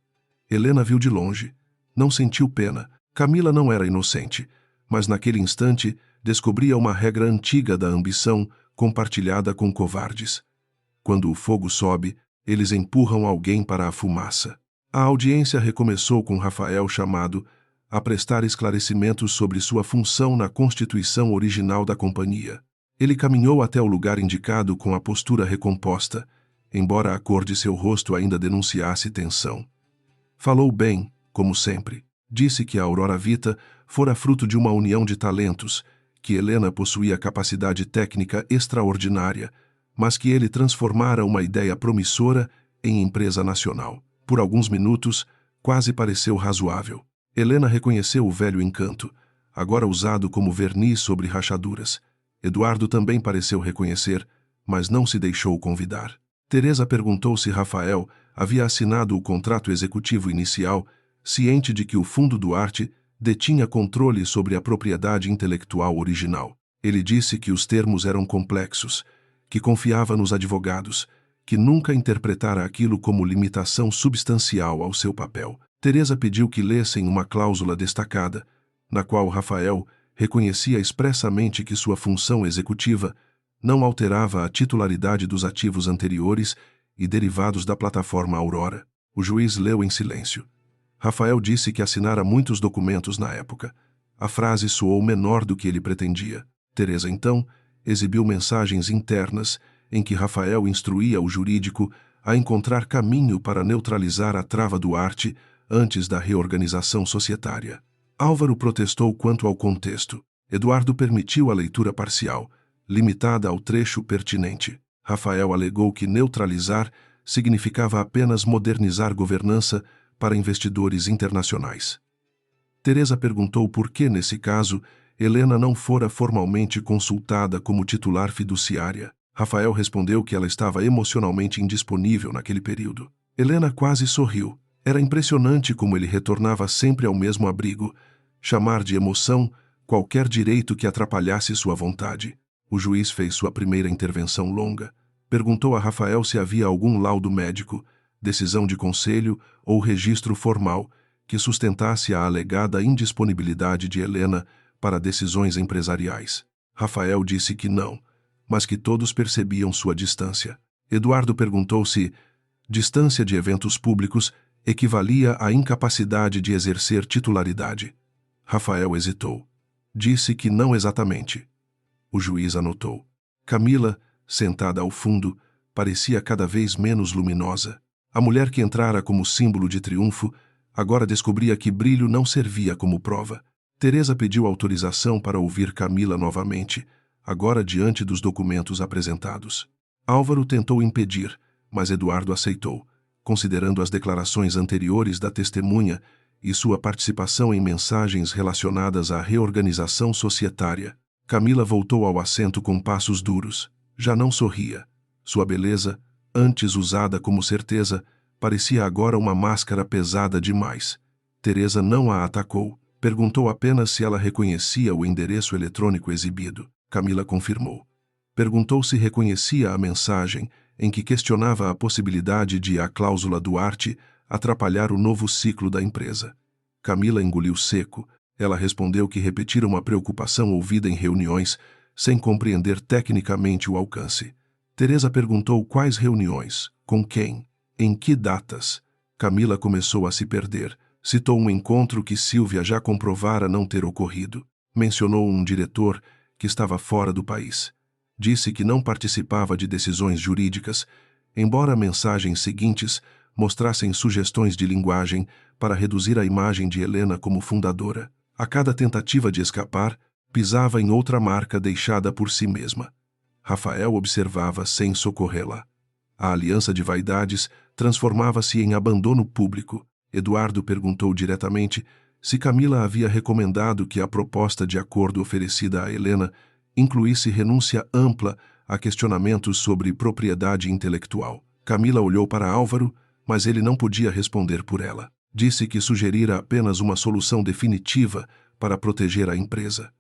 Helena viu de longe. Não sentiu pena. Camila não era inocente, mas naquele instante descobria uma regra antiga da ambição compartilhada com covardes. Quando o fogo sobe, eles empurram alguém para a fumaça. A audiência recomeçou com Rafael chamado a prestar esclarecimentos sobre sua função na constituição original da companhia. Ele caminhou até o lugar indicado com a postura recomposta, embora a cor de seu rosto ainda denunciasse tensão. Falou bem, como sempre. Disse que a Aurora Vita fora fruto de uma união de talentos, que Helena possuía capacidade técnica extraordinária, mas que ele transformara uma ideia promissora em empresa nacional. Por alguns minutos, quase pareceu razoável. Helena reconheceu o velho encanto, agora usado como verniz sobre rachaduras. Eduardo também pareceu reconhecer, mas não se deixou convidar. Teresa perguntou se Rafael havia assinado o contrato executivo inicial, ciente de que o Fundo Duarte detinha controle sobre a propriedade intelectual original. Ele disse que os termos eram complexos, que confiava nos advogados, que nunca interpretara aquilo como limitação substancial ao seu papel. Teresa pediu que lessem uma cláusula destacada, na qual Rafael reconhecia expressamente que sua função executiva não alterava a titularidade dos ativos anteriores e derivados da plataforma Aurora. O juiz leu em silêncio. Rafael disse que assinara muitos documentos na época. A frase soou menor do que ele pretendia. Teresa, então, exibiu mensagens internas em que Rafael instruía o jurídico a encontrar caminho para neutralizar a trava Duarte antes da reorganização societária. Álvaro protestou quanto ao contexto. Eduardo permitiu a leitura parcial, limitada ao trecho pertinente. Rafael alegou que neutralizar significava apenas modernizar governança para investidores internacionais. Teresa perguntou por que, nesse caso, Helena não fora formalmente consultada como titular fiduciária. Rafael respondeu que ela estava emocionalmente indisponível naquele período. Helena quase sorriu. Era impressionante como ele retornava sempre ao mesmo abrigo, chamar de emoção qualquer direito que atrapalhasse sua vontade. O juiz fez sua primeira intervenção longa. Perguntou a Rafael se havia algum laudo médico, decisão de conselho ou registro formal que sustentasse a alegada indisponibilidade de Helena para decisões empresariais. Rafael disse que não, mas que todos percebiam sua distância. Eduardo perguntou se distância de eventos públicos equivalia à incapacidade de exercer titularidade. Rafael hesitou. Disse que não exatamente. O juiz anotou. Camila, sentada ao fundo, parecia cada vez menos luminosa. A mulher que entrara como símbolo de triunfo agora descobria que brilho não servia como prova. Teresa pediu autorização para ouvir Camila novamente, agora diante dos documentos apresentados. Álvaro tentou impedir, mas Eduardo aceitou, considerando as declarações anteriores da testemunha e sua participação em mensagens relacionadas à reorganização societária. Camila voltou ao assento com passos duros. Já não sorria. Sua beleza, antes usada como certeza, parecia agora uma máscara pesada demais. Teresa não a atacou. Perguntou apenas se ela reconhecia o endereço eletrônico exibido. Camila confirmou. Perguntou se reconhecia a mensagem em que questionava a possibilidade de a cláusula Duarte atrapalhar o novo ciclo da empresa. Camila engoliu seco. Ela respondeu que repetira uma preocupação ouvida em reuniões, sem compreender tecnicamente o alcance. Teresa perguntou quais reuniões, com quem, em que datas. Camila começou a se perder. Citou um encontro que Sílvia já comprovara não ter ocorrido. Mencionou um diretor que estava fora do país. Disse que não participava de decisões jurídicas, embora mensagens seguintes mostrassem sugestões de linguagem para reduzir a imagem de Helena como fundadora. A cada tentativa de escapar, pisava em outra marca deixada por si mesma. Rafael observava sem socorrê-la. A aliança de vaidades transformava-se em abandono público. Eduardo perguntou diretamente se Camila havia recomendado que a proposta de acordo oferecida a Helena incluísse renúncia ampla a questionamentos sobre propriedade intelectual. Camila olhou para Álvaro, mas ele não podia responder por ela. Disse que sugerira apenas uma solução definitiva para proteger a empresa.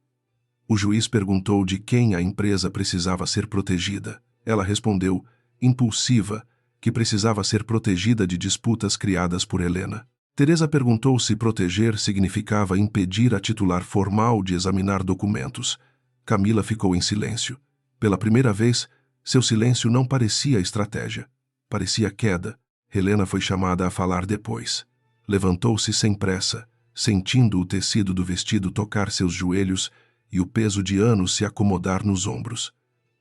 O juiz perguntou de quem a empresa precisava ser protegida. Ela respondeu, impulsiva, que precisava ser protegida de disputas criadas por Helena. Teresa perguntou se proteger significava impedir a titular formal de examinar documentos. Camila ficou em silêncio. Pela primeira vez, seu silêncio não parecia estratégia. Parecia queda. Helena foi chamada a falar depois. Levantou-se sem pressa, sentindo o tecido do vestido tocar seus joelhos e o peso de anos se acomodar nos ombros.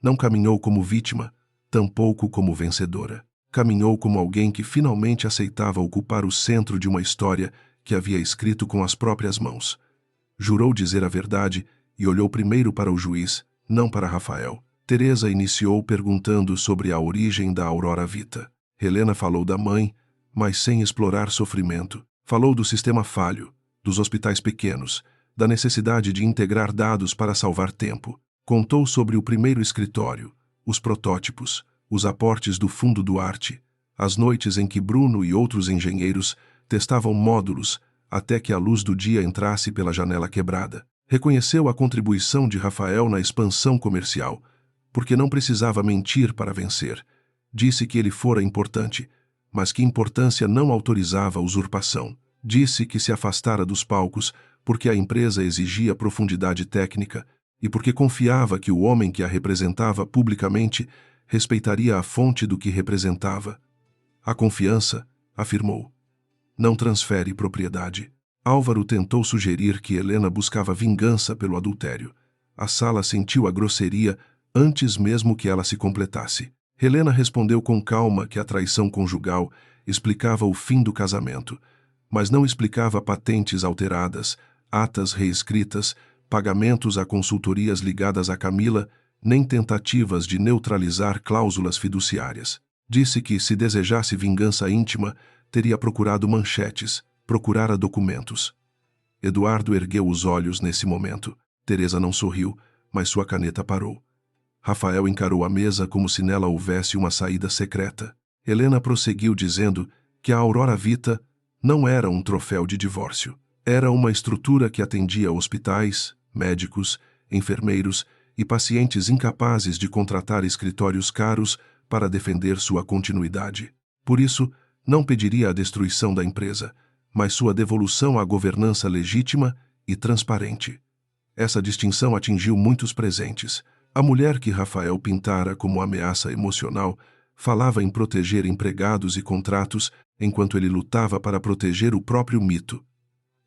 Não caminhou como vítima, tampouco como vencedora. Caminhou como alguém que finalmente aceitava ocupar o centro de uma história que havia escrito com as próprias mãos. Jurou dizer a verdade e olhou primeiro para o juiz, não para Rafael. Teresa iniciou perguntando sobre a origem da Aurora Vita. Helena falou da mãe, mas sem explorar sofrimento. Falou do sistema falho, dos hospitais pequenos, da necessidade de integrar dados para salvar tempo. Contou sobre o primeiro escritório, os protótipos, os aportes do Fundo Duarte, as noites em que Bruno e outros engenheiros testavam módulos até que a luz do dia entrasse pela janela quebrada. Reconheceu a contribuição de Rafael na expansão comercial, porque não precisava mentir para vencer. Disse que ele fora importante, mas que importância não autorizava a usurpação. Disse que se afastara dos palcos porque a empresa exigia profundidade técnica e porque confiava que o homem que a representava publicamente respeitaria a fonte do que representava. A confiança, afirmou, não transfere propriedade. Álvaro tentou sugerir que Helena buscava vingança pelo adultério. A sala sentiu a grosseria antes mesmo que ela se completasse. Helena respondeu com calma que a traição conjugal explicava o fim do casamento, mas não explicava patentes alteradas, atas reescritas, pagamentos a consultorias ligadas a Camila, nem tentativas de neutralizar cláusulas fiduciárias. Disse que, se desejasse vingança íntima, teria procurado manchetes, procurara documentos. Eduardo ergueu os olhos nesse momento. Teresa não sorriu, mas sua caneta parou. Rafael encarou a mesa como se nela houvesse uma saída secreta. Helena prosseguiu dizendo que a Aurora Vita não era um troféu de divórcio. Era uma estrutura que atendia hospitais, médicos, enfermeiros e pacientes incapazes de contratar escritórios caros para defender sua continuidade. Por isso, não pediria a destruição da empresa, mas sua devolução à governança legítima e transparente. Essa distinção atingiu muitos presentes. A mulher que Rafael pintara como ameaça emocional falava em proteger empregados e contratos, enquanto ele lutava para proteger o próprio mito.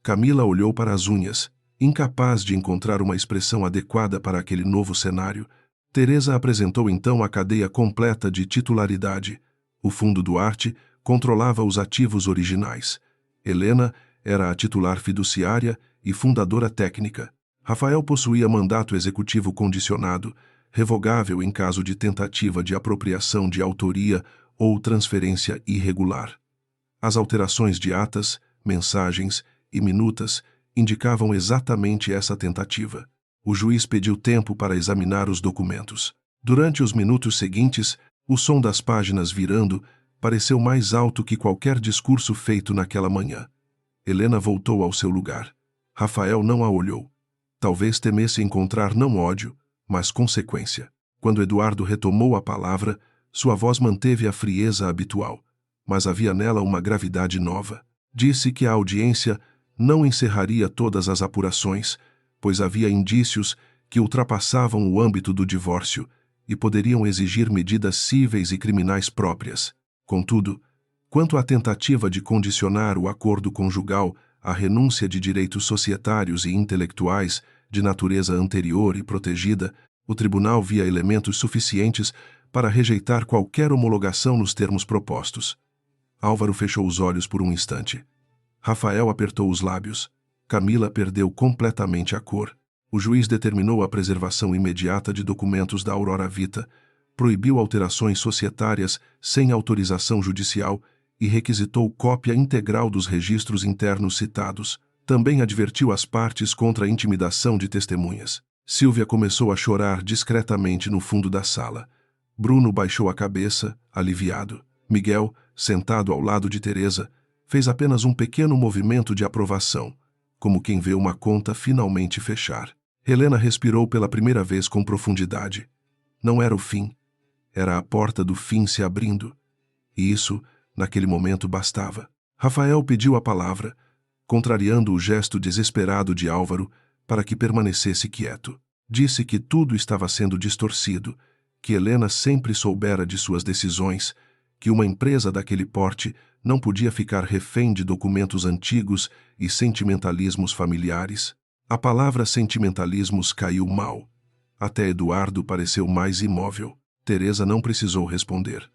Camila olhou para as unhas, incapaz de encontrar uma expressão adequada para aquele novo cenário. Teresa apresentou então a cadeia completa de titularidade. O Fundo Duarte controlava os ativos originais. Helena era a titular fiduciária e fundadora técnica. Rafael possuía mandato executivo condicionado, revogável em caso de tentativa de apropriação de autoria ou transferência irregular. As alterações de atas, mensagens e minutas indicavam exatamente essa tentativa. O juiz pediu tempo para examinar os documentos. Durante os minutos seguintes, o som das páginas virando pareceu mais alto que qualquer discurso feito naquela manhã. Helena voltou ao seu lugar. Rafael não a olhou. Talvez temesse encontrar não ódio, mas consequência. Quando Eduardo retomou a palavra, sua voz manteve a frieza habitual, mas havia nela uma gravidade nova. Disse que a audiência não encerraria todas as apurações, pois havia indícios que ultrapassavam o âmbito do divórcio e poderiam exigir medidas cíveis e criminais próprias. Contudo, quanto à tentativa de condicionar o acordo conjugal à renúncia de direitos societários e intelectuais de natureza anterior e protegida, o tribunal via elementos suficientes para rejeitar qualquer homologação nos termos propostos. Álvaro fechou os olhos por um instante. Rafael apertou os lábios. Camila perdeu completamente a cor. O juiz determinou a preservação imediata de documentos da Aurora Vita, proibiu alterações societárias sem autorização judicial e requisitou cópia integral dos registros internos citados. Também advertiu as partes contra a intimidação de testemunhas. Sílvia começou a chorar discretamente no fundo da sala. Bruno baixou a cabeça, aliviado. Miguel, sentado ao lado de Teresa, fez apenas um pequeno movimento de aprovação, como quem vê uma conta finalmente fechar. Helena respirou pela primeira vez com profundidade. Não era o fim. Era a porta do fim se abrindo. E isso, naquele momento, bastava. Rafael pediu a palavra, contrariando o gesto desesperado de Álvaro para que permanecesse quieto. Disse que tudo estava sendo distorcido, que Helena sempre soubera de suas decisões, que uma empresa daquele porte não podia ficar refém de documentos antigos e sentimentalismos familiares. A palavra sentimentalismos caiu mal. Até Eduardo pareceu mais imóvel. Teresa não precisou responder.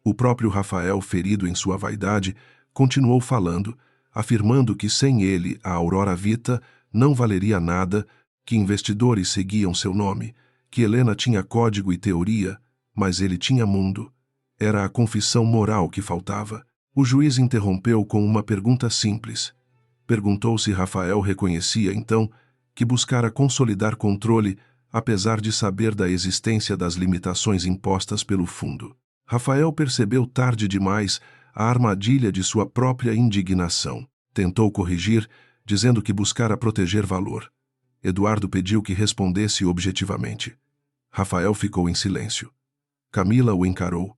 O próprio Rafael, ferido em sua vaidade, continuou falando, afirmando que sem ele a Aurora Vita não valeria nada, que investidores seguiam seu nome, que Helena tinha código e teoria, mas ele tinha mundo. Era a confissão moral que faltava. O juiz interrompeu com uma pergunta simples. Perguntou se Rafael reconhecia, então, que buscara consolidar controle, apesar de saber da existência das limitações impostas pelo fundo. Rafael percebeu tarde demais a armadilha de sua própria indignação. Tentou corrigir, dizendo que buscara proteger valor. Eduardo pediu que respondesse objetivamente. Rafael ficou em silêncio. Camila o encarou,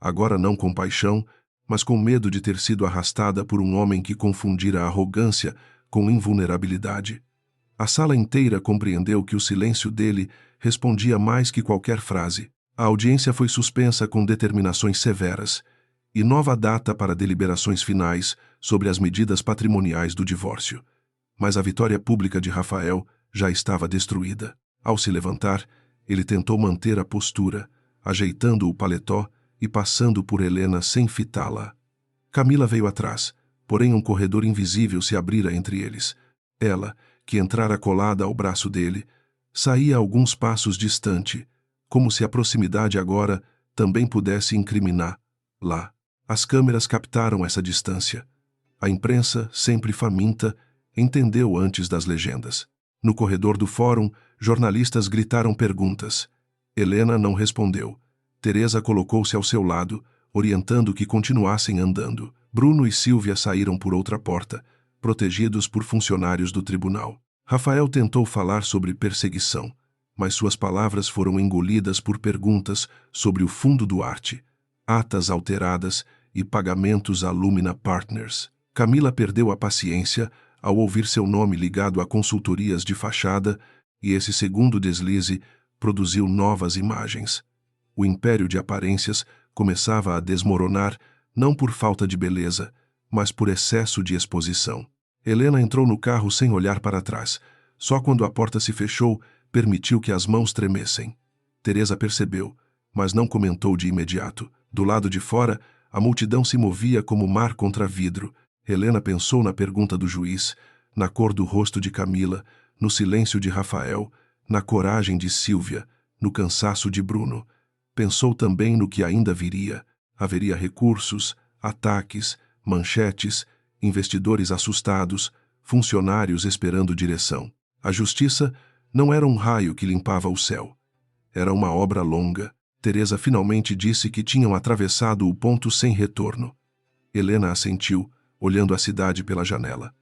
agora não com paixão, mas com medo de ter sido arrastada por um homem que confundira arrogância com invulnerabilidade. A sala inteira compreendeu que o silêncio dele respondia mais que qualquer frase. A audiência foi suspensa com determinações severas e nova data para deliberações finais sobre as medidas patrimoniais do divórcio. Mas a vitória pública de Rafael já estava destruída. Ao se levantar, ele tentou manter a postura, ajeitando o paletó e passando por Helena sem fitá-la. Camila veio atrás, porém um corredor invisível se abrira entre eles. Ela, que entrara colada ao braço dele, saía alguns passos distante, como se a proximidade agora também pudesse incriminá-la. As câmeras captaram essa distância. A imprensa, sempre faminta, entendeu antes das legendas. No corredor do fórum, jornalistas gritaram perguntas. Helena não respondeu. Teresa colocou-se ao seu lado, orientando que continuassem andando. Bruno e Sílvia saíram por outra porta, protegidos por funcionários do tribunal. Rafael tentou falar sobre perseguição, mas suas palavras foram engolidas por perguntas sobre o fundo Duarte, atas alteradas e pagamentos à Lumina Partners. Camila perdeu a paciência ao ouvir seu nome ligado a consultorias de fachada, e esse segundo deslize produziu novas imagens. O império de aparências começava a desmoronar, não por falta de beleza, mas por excesso de exposição. Helena entrou no carro sem olhar para trás. Só quando a porta se fechou, permitiu que as mãos tremessem. Teresa percebeu, mas não comentou de imediato. Do lado de fora, a multidão se movia como mar contra vidro. Helena pensou na pergunta do juiz, na cor do rosto de Camila, no silêncio de Rafael, na coragem de Sílvia, no cansaço de Bruno. Pensou também no que ainda viria. Haveria recursos, ataques, manchetes, investidores assustados, funcionários esperando direção. A justiça não era um raio que limpava o céu. Era uma obra longa. Teresa finalmente disse que tinham atravessado o ponto sem retorno. Helena assentiu, olhando a cidade pela janela.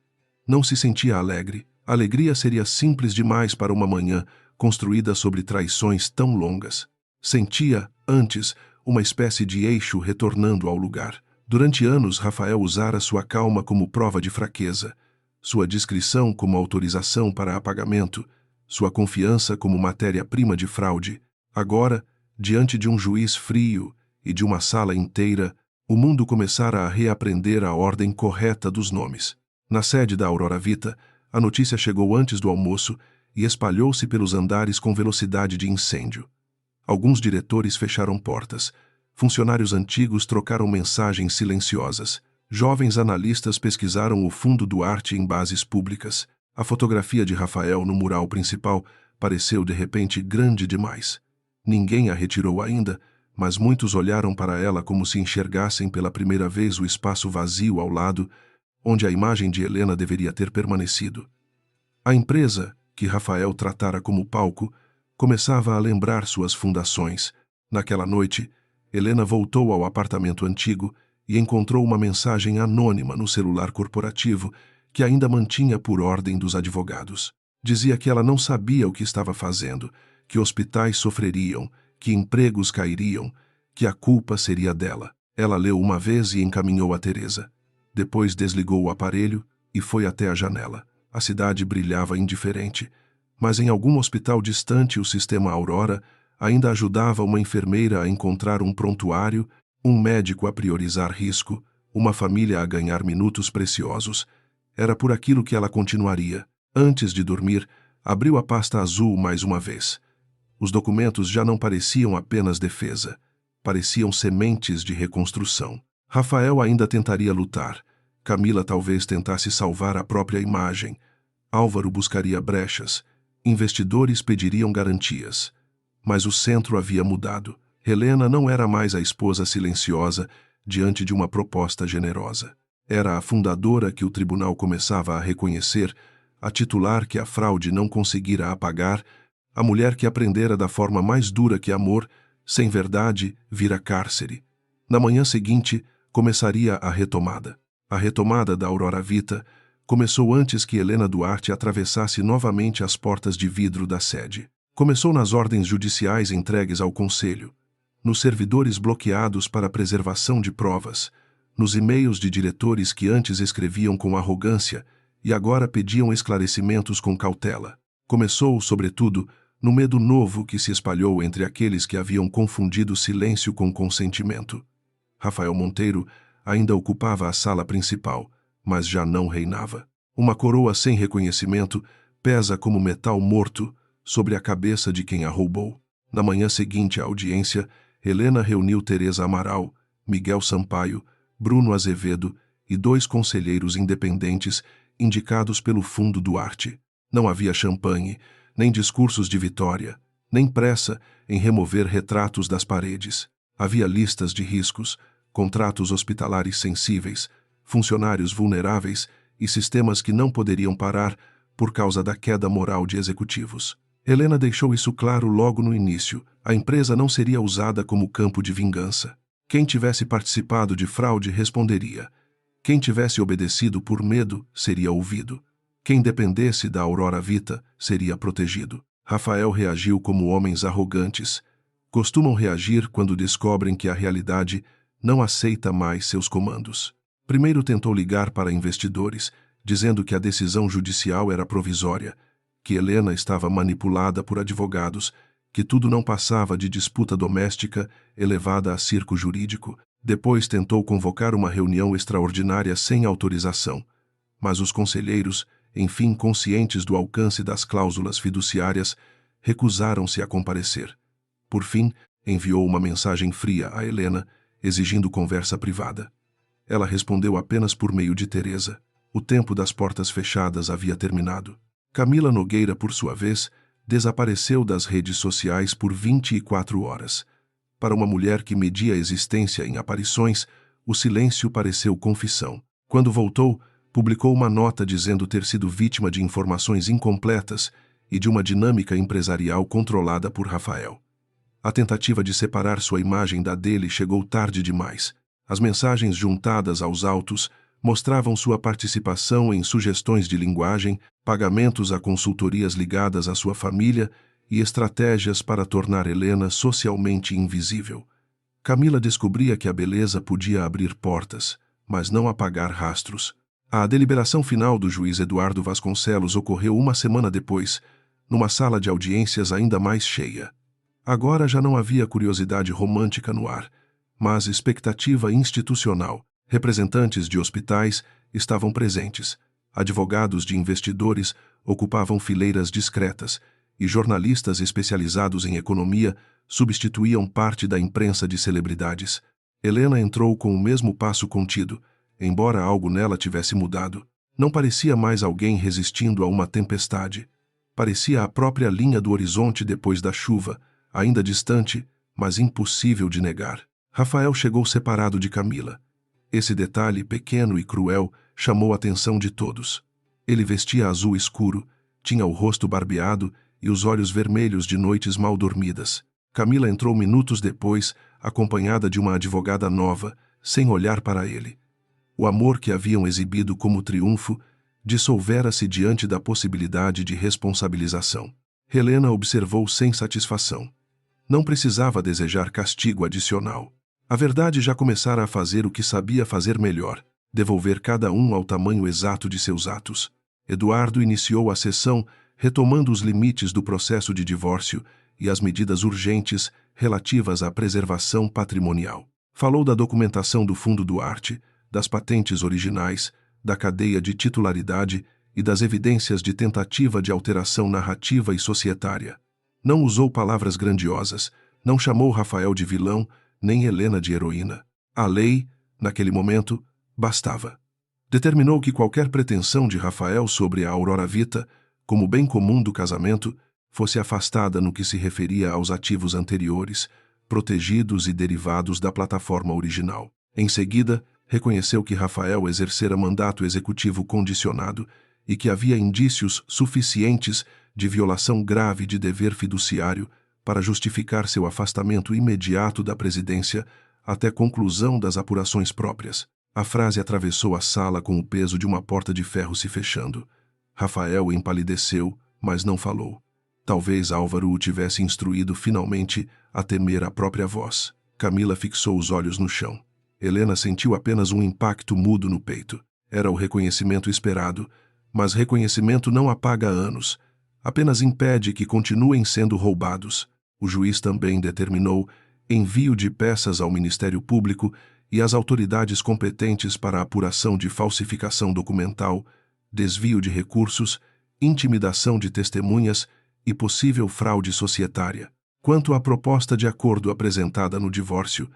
Não se sentia alegre. A alegria seria simples demais para uma manhã construída sobre traições tão longas. Sentia, antes, uma espécie de eixo retornando ao lugar. Durante anos, Rafael usara sua calma como prova de fraqueza, sua discrição como autorização para apagamento, sua confiança como matéria-prima de fraude. Agora, diante de um juiz frio e de uma sala inteira, o mundo começara a reaprender a ordem correta dos nomes. Na sede da Aurora Vita, a notícia chegou antes do almoço e espalhou-se pelos andares com velocidade de incêndio. Alguns diretores fecharam portas. Funcionários antigos trocaram mensagens silenciosas. Jovens analistas pesquisaram o fundo Duarte em bases públicas. A fotografia de Rafael no mural principal pareceu de repente grande demais. Ninguém a retirou ainda, mas muitos olharam para ela como se enxergassem pela primeira vez o espaço vazio ao lado, onde a imagem de Helena deveria ter permanecido. A empresa, que Rafael tratara como palco, começava a lembrar suas fundações. Naquela noite, Helena voltou ao apartamento antigo e encontrou uma mensagem anônima no celular corporativo que ainda mantinha por ordem dos advogados. Dizia que ela não sabia o que estava fazendo, que hospitais sofreriam, que empregos cairiam, que a culpa seria dela. Ela leu uma vez e encaminhou a Teresa. Depois desligou o aparelho e foi até a janela. A cidade brilhava indiferente, mas em algum hospital distante o sistema Aurora ainda ajudava uma enfermeira a encontrar um prontuário, um médico a priorizar risco, uma família a ganhar minutos preciosos. Era por aquilo que ela continuaria. Antes de dormir, abriu a pasta azul mais uma vez. Os documentos já não pareciam apenas defesa. Pareciam sementes de reconstrução. Rafael ainda tentaria lutar. Camila talvez tentasse salvar a própria imagem. Álvaro buscaria brechas. Investidores pediriam garantias. Mas o centro havia mudado. Helena não era mais a esposa silenciosa diante de uma proposta generosa. Era a fundadora que o tribunal começava a reconhecer, a titular que a fraude não conseguira apagar, a mulher que aprendera da forma mais dura que amor, sem verdade, vira cárcere. Na manhã seguinte, começaria a retomada. A retomada da Aurora Vita começou antes que Helena Duarte atravessasse novamente as portas de vidro da sede. Começou nas ordens judiciais entregues ao Conselho, nos servidores bloqueados para a preservação de provas, nos e-mails de diretores que antes escreviam com arrogância e agora pediam esclarecimentos com cautela. Começou, sobretudo, no medo novo que se espalhou entre aqueles que haviam confundido silêncio com consentimento. Rafael Monteiro ainda ocupava a sala principal, mas já não reinava. Uma coroa sem reconhecimento pesa como metal morto sobre a cabeça de quem a roubou. Na manhã seguinte à audiência, Helena reuniu Teresa Amaral, Miguel Sampaio, Bruno Azevedo e 2 conselheiros independentes indicados pelo fundo Duarte. Não havia champanhe, nem discursos de vitória, nem pressa em remover retratos das paredes. Havia listas de riscos, contratos hospitalares sensíveis, funcionários vulneráveis e sistemas que não poderiam parar por causa da queda moral de executivos. Helena deixou isso claro logo no início. A empresa não seria usada como campo de vingança. Quem tivesse participado de fraude responderia. Quem tivesse obedecido por medo seria ouvido. Quem dependesse da Aurora Vita seria protegido. Rafael reagiu como homens arrogantes. Costumam reagir quando descobrem que a realidade não aceita mais seus comandos. Primeiro tentou ligar para investidores, dizendo que a decisão judicial era provisória, que Helena estava manipulada por advogados, que tudo não passava de disputa doméstica elevada a circo jurídico. Depois tentou convocar uma reunião extraordinária sem autorização. Mas os conselheiros, enfim conscientes do alcance das cláusulas fiduciárias, recusaram-se a comparecer. Por fim, enviou uma mensagem fria a Helena, exigindo conversa privada. Ela respondeu apenas por meio de Teresa. O tempo das portas fechadas havia terminado. Camila Nogueira, por sua vez, desapareceu das redes sociais por 24 horas. Para uma mulher que media a existência em aparições, o silêncio pareceu confissão. Quando voltou, publicou uma nota dizendo ter sido vítima de informações incompletas e de uma dinâmica empresarial controlada por Rafael. A tentativa de separar sua imagem da dele chegou tarde demais. As mensagens juntadas aos autos mostravam sua participação em sugestões de linguagem, pagamentos a consultorias ligadas à sua família e estratégias para tornar Helena socialmente invisível. Camila descobria que a beleza podia abrir portas, mas não apagar rastros. A deliberação final do juiz Eduardo Vasconcelos ocorreu uma semana depois, numa sala de audiências ainda mais cheia. Agora já não havia curiosidade romântica no ar, mas expectativa institucional. Representantes de hospitais estavam presentes, advogados de investidores ocupavam fileiras discretas e jornalistas especializados em economia substituíam parte da imprensa de celebridades. Helena entrou com o mesmo passo contido, embora algo nela tivesse mudado. Não parecia mais alguém resistindo a uma tempestade. Parecia a própria linha do horizonte depois da chuva, ainda distante, mas impossível de negar. Rafael chegou separado de Camila. Esse detalhe pequeno e cruel chamou a atenção de todos. Ele vestia azul escuro, tinha o rosto barbeado e os olhos vermelhos de noites mal dormidas. Camila entrou minutos depois, acompanhada de uma advogada nova, sem olhar para ele. O amor que haviam exibido como triunfo dissolvera-se diante da possibilidade de responsabilização. Helena observou sem satisfação. Não precisava desejar castigo adicional. A verdade já começara a fazer o que sabia fazer melhor, devolver cada um ao tamanho exato de seus atos. Eduardo iniciou a sessão, retomando os limites do processo de divórcio e as medidas urgentes relativas à preservação patrimonial. Falou da documentação do Fundo Duarte, das patentes originais, da cadeia de titularidade e das evidências de tentativa de alteração narrativa e societária. Não usou palavras grandiosas, não chamou Rafael de vilão, nem Helena de heroína. A lei, naquele momento, bastava. Determinou que qualquer pretensão de Rafael sobre a Aurora Vita, como bem comum do casamento, fosse afastada no que se referia aos ativos anteriores, protegidos e derivados da plataforma original. Em seguida, reconheceu que Rafael exercera mandato executivo condicionado e que havia indícios suficientes de violação grave de dever fiduciário para justificar seu afastamento imediato da presidência até conclusão das apurações próprias. A frase atravessou a sala com o peso de uma porta de ferro se fechando. Rafael empalideceu, mas não falou. Talvez Álvaro o tivesse instruído finalmente a temer a própria voz. Camila fixou os olhos no chão. Helena sentiu apenas um impacto mudo no peito. Era o reconhecimento esperado, mas reconhecimento não apaga anos. Apenas impede que continuem sendo roubados. O juiz também determinou envio de peças ao Ministério Público e às autoridades competentes para a apuração de falsificação documental, desvio de recursos, intimidação de testemunhas e possível fraude societária. Quanto à proposta de acordo apresentada no divórcio,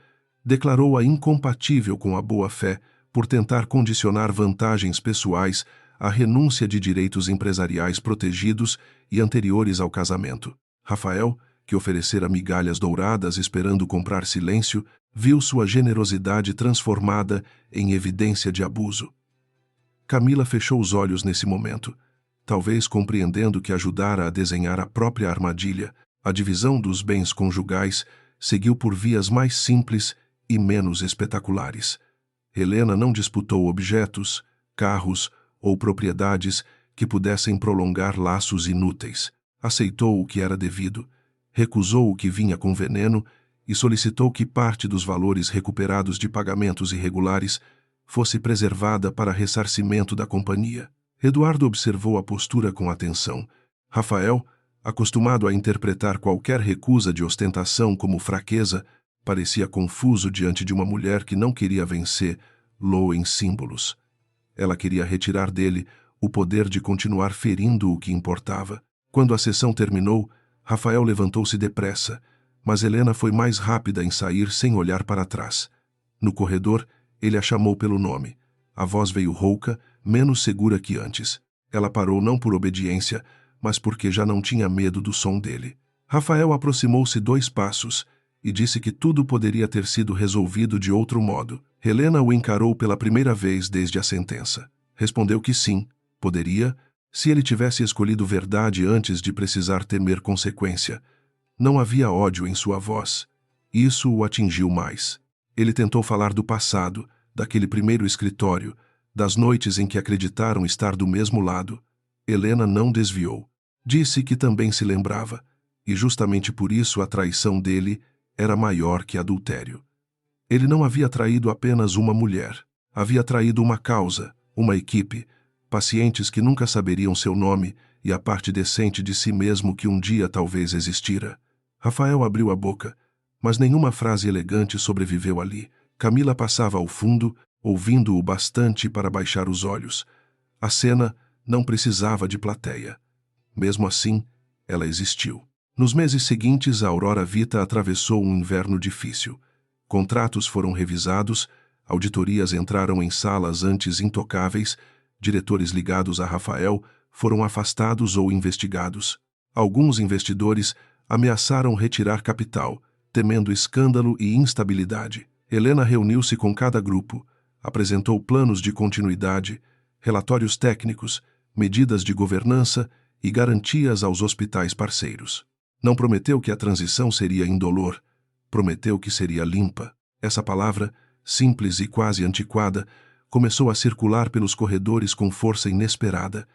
declarou-a incompatível com a boa-fé por tentar condicionar vantagens pessoais à renúncia de direitos empresariais protegidos e anteriores ao casamento. Rafael, que oferecera migalhas douradas esperando comprar silêncio, viu sua generosidade transformada em evidência de abuso. Camila fechou os olhos nesse momento, talvez compreendendo que ajudara a desenhar a própria armadilha. A divisão dos bens conjugais seguiu por vias mais simples e menos espetaculares. Helena não disputou objetos, carros ou propriedades que pudessem prolongar laços inúteis. Aceitou o que era devido, recusou o que vinha com veneno e solicitou que parte dos valores recuperados de pagamentos irregulares fosse preservada para ressarcimento da companhia. Eduardo observou a postura com atenção. Rafael, acostumado a interpretar qualquer recusa de ostentação como fraqueza, parecia confuso diante de uma mulher que não queria vencer-lo em símbolos. Ela queria retirar dele o poder de continuar ferindo o que importava. Quando a sessão terminou, Rafael levantou-se depressa, mas Helena foi mais rápida em sair sem olhar para trás. No corredor, ele a chamou pelo nome. A voz veio rouca, menos segura que antes. Ela parou não por obediência, mas porque já não tinha medo do som dele. Rafael aproximou-se 2 passos e disse que tudo poderia ter sido resolvido de outro modo. Helena o encarou pela primeira vez desde a sentença. Respondeu que sim, poderia, se ele tivesse escolhido verdade antes de precisar temer consequência. Não havia ódio em sua voz. Isso o atingiu mais. Ele tentou falar do passado, daquele primeiro escritório, das noites em que acreditaram estar do mesmo lado. Helena não desviou. Disse que também se lembrava, e justamente por isso a traição dele era maior que adultério. Ele não havia traído apenas uma mulher. Havia traído uma causa, uma equipe, pacientes que nunca saberiam seu nome e a parte decente de si mesmo que um dia talvez existira. Rafael abriu a boca, mas nenhuma frase elegante sobreviveu ali. Camila passava ao fundo, ouvindo-o bastante para baixar os olhos. A cena não precisava de plateia. Mesmo assim, ela existiu. Nos meses seguintes, a Aurora Vita atravessou um inverno difícil. Contratos foram revisados, auditorias entraram em salas antes intocáveis, diretores ligados a Rafael foram afastados ou investigados. Alguns investidores ameaçaram retirar capital, temendo escândalo e instabilidade. Helena reuniu-se com cada grupo, apresentou planos de continuidade, relatórios técnicos, medidas de governança e garantias aos hospitais parceiros. Não prometeu que a transição seria indolor, prometeu que seria limpa. Essa palavra, simples e quase antiquada, começou a circular pelos corredores com força inesperada.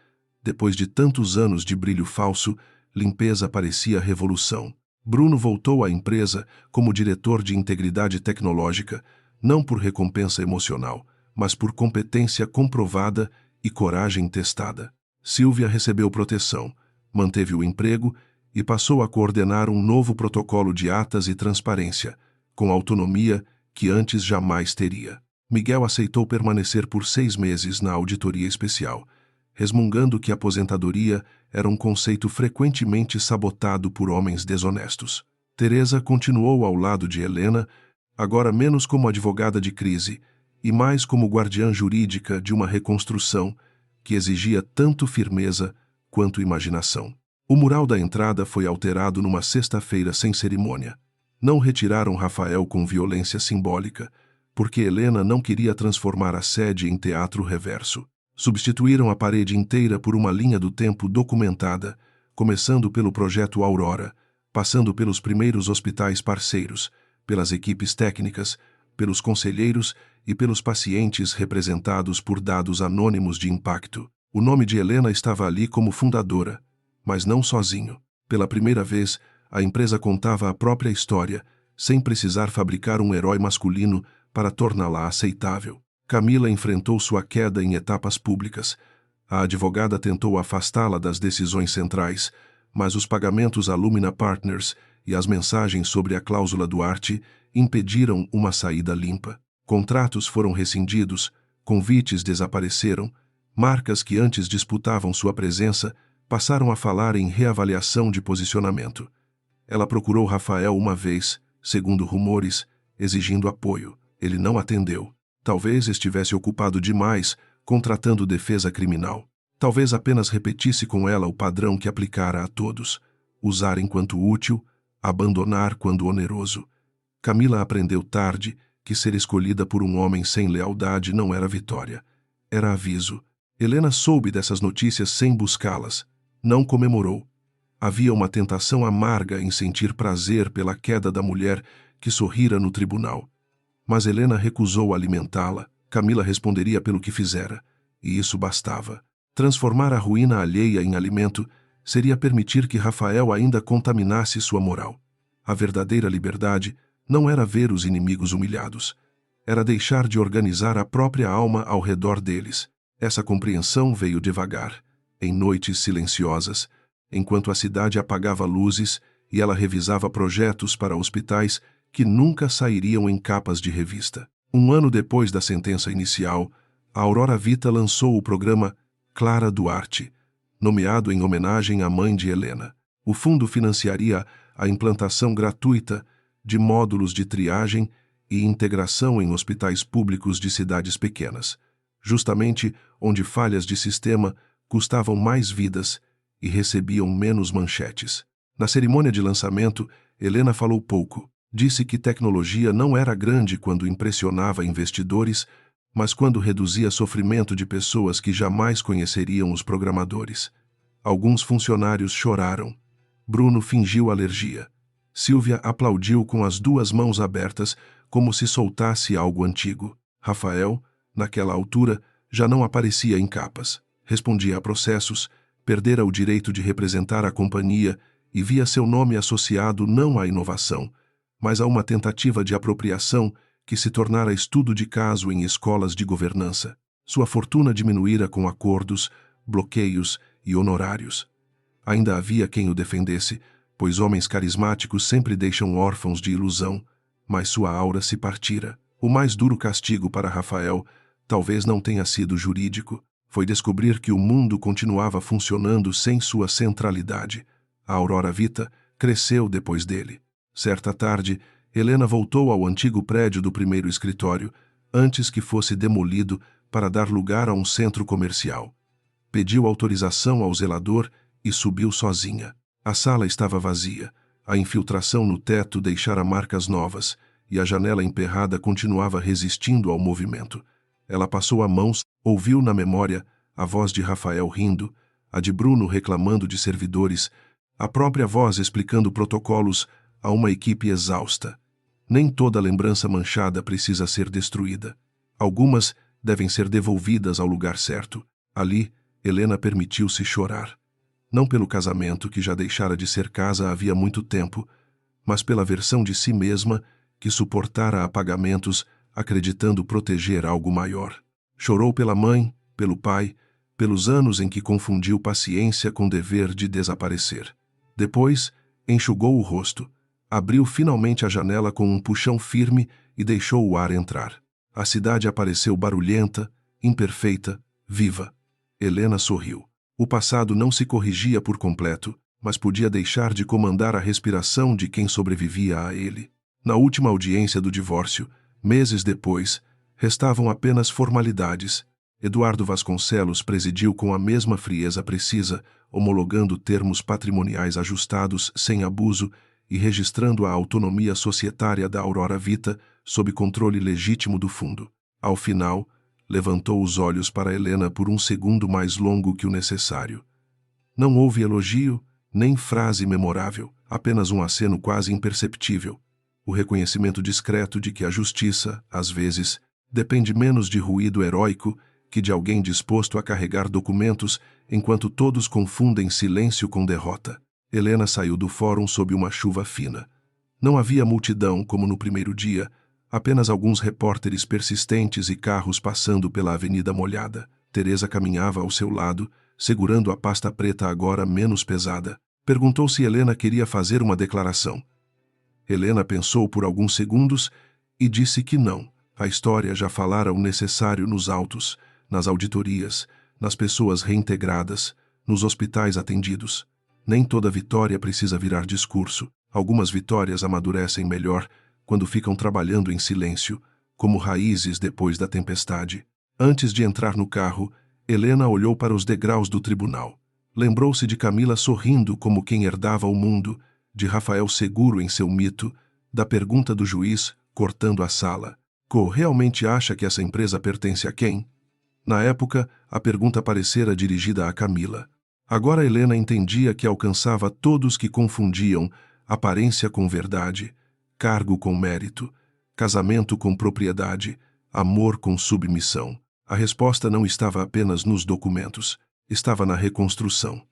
Depois de tantos anos de brilho falso, limpeza parecia revolução. Bruno voltou à empresa como diretor de integridade tecnológica, não por recompensa emocional, mas por competência comprovada e coragem testada. Silvia recebeu proteção, manteve o emprego e passou a coordenar um novo protocolo de atas e transparência, com autonomia que antes jamais teria. Miguel aceitou permanecer por 6 meses na auditoria especial, resmungando que a aposentadoria era um conceito frequentemente sabotado por homens desonestos. Teresa continuou ao lado de Helena, agora menos como advogada de crise e mais como guardiã jurídica de uma reconstrução que exigia tanto firmeza quanto imaginação. O mural da entrada foi alterado numa sexta-feira sem cerimônia. Não retiraram Rafael com violência simbólica, porque Helena não queria transformar a sede em teatro reverso. Substituíram a parede inteira por uma linha do tempo documentada, começando pelo projeto Aurora, passando pelos primeiros hospitais parceiros, pelas equipes técnicas, pelos conselheiros e pelos pacientes representados por dados anônimos de impacto. O nome de Helena estava ali como fundadora, mas não sozinho. Pela primeira vez, a empresa contava a própria história, sem precisar fabricar um herói masculino para torná-la aceitável. Camila enfrentou sua queda em etapas públicas. A advogada tentou afastá-la das decisões centrais, mas os pagamentos à Lumina Partners e as mensagens sobre a cláusula Duarte impediram uma saída limpa. Contratos foram rescindidos, convites desapareceram, marcas que antes disputavam sua presença passaram a falar em reavaliação de posicionamento. Ela procurou Rafael uma vez, segundo rumores, exigindo apoio. Ele não atendeu. Talvez estivesse ocupado demais, contratando defesa criminal. Talvez apenas repetisse com ela o padrão que aplicara a todos: usar enquanto útil, abandonar quando oneroso. Camila aprendeu tarde que ser escolhida por um homem sem lealdade não era vitória. Era aviso. Helena soube dessas notícias sem buscá-las. Não comemorou. Havia uma tentação amarga em sentir prazer pela queda da mulher que sorrira no tribunal. Mas Helena recusou alimentá-la. Camila responderia pelo que fizera, e isso bastava. Transformar a ruína alheia em alimento seria permitir que Rafael ainda contaminasse sua moral. A verdadeira liberdade não era ver os inimigos humilhados. Era deixar de organizar a própria alma ao redor deles. Essa compreensão veio devagar, em noites silenciosas, enquanto a cidade apagava luzes e ela revisava projetos para hospitais que nunca sairiam em capas de revista. Um ano depois da sentença inicial, a Aurora Vita lançou o programa Clara Duarte, nomeado em homenagem à mãe de Helena. O fundo financiaria a implantação gratuita de módulos de triagem e integração em hospitais públicos de cidades pequenas, justamente onde falhas de sistema custavam mais vidas e recebiam menos manchetes. Na cerimônia de lançamento, Helena falou pouco. Disse que tecnologia não era grande quando impressionava investidores, mas quando reduzia sofrimento de pessoas que jamais conheceriam os programadores. Alguns funcionários choraram. Bruno fingiu alergia. Silvia aplaudiu com as duas mãos abertas, como se soltasse algo antigo. Rafael, naquela altura, já não aparecia em capas. Respondia a processos, perdera o direito de representar a companhia e via seu nome associado não à inovação, mas a uma tentativa de apropriação que se tornara estudo de caso em escolas de governança. Sua fortuna diminuíra com acordos, bloqueios e honorários. Ainda havia quem o defendesse, pois homens carismáticos sempre deixam órfãos de ilusão, mas sua aura se partira. O mais duro castigo para Rafael talvez não tenha sido jurídico, foi descobrir que o mundo continuava funcionando sem sua centralidade. A Aurora Vita cresceu depois dele. Certa tarde, Helena voltou ao antigo prédio do primeiro escritório, antes que fosse demolido para dar lugar a um centro comercial. Pediu autorização ao zelador e subiu sozinha. A sala estava vazia, a infiltração no teto deixara marcas novas, e a janela emperrada continuava resistindo ao movimento. Ela passou a mãos, ouviu na memória a voz de Rafael rindo, a de Bruno reclamando de servidores, a própria voz explicando protocolos a uma equipe exausta. Nem toda lembrança manchada precisa ser destruída. Algumas devem ser devolvidas ao lugar certo. Ali, Helena permitiu-se chorar. Não pelo casamento, que já deixara de ser casa havia muito tempo, mas pela versão de si mesma que suportara apagamentos, acreditando proteger algo maior. Chorou pela mãe, pelo pai, pelos anos em que confundiu paciência com dever de desaparecer. Depois, enxugou o rosto, abriu finalmente a janela com um puxão firme e deixou o ar entrar. A cidade apareceu barulhenta, imperfeita, viva. Helena sorriu. O passado não se corrigia por completo, mas podia deixar de comandar a respiração de quem sobrevivia a ele. Na última audiência do divórcio, meses depois, restavam apenas formalidades. Eduardo Vasconcelos presidiu com a mesma frieza precisa, homologando termos patrimoniais ajustados sem abuso e registrando a autonomia societária da Aurora Vita sob controle legítimo do fundo. Ao final, levantou os olhos para Helena por um segundo mais longo que o necessário. Não houve elogio, nem frase memorável, apenas um aceno quase imperceptível. O reconhecimento discreto de que a justiça, às vezes, depende menos de ruído heróico que de alguém disposto a carregar documentos enquanto todos confundem silêncio com derrota. Helena saiu do fórum sob uma chuva fina. Não havia multidão como no primeiro dia, apenas alguns repórteres persistentes e carros passando pela avenida molhada. Teresa caminhava ao seu lado, segurando a pasta preta agora menos pesada. Perguntou se Helena queria fazer uma declaração. Helena pensou por alguns segundos e disse que não. A história já falara o necessário nos autos, nas auditorias, nas pessoas reintegradas, nos hospitais atendidos. Nem toda vitória precisa virar discurso. Algumas vitórias amadurecem melhor quando ficam trabalhando em silêncio, como raízes depois da tempestade. Antes de entrar no carro, Helena olhou para os degraus do tribunal. Lembrou-se de Camila sorrindo como quem herdava o mundo, de Rafael seguro em seu mito, da pergunta do juiz, cortando a sala. Realmente acha que essa empresa pertence a quem? Na época, a pergunta parecera dirigida a Camila. Agora Helena entendia que alcançava todos que confundiam aparência com verdade, cargo com mérito, casamento com propriedade, amor com submissão. A resposta não estava apenas nos documentos, estava na reconstrução.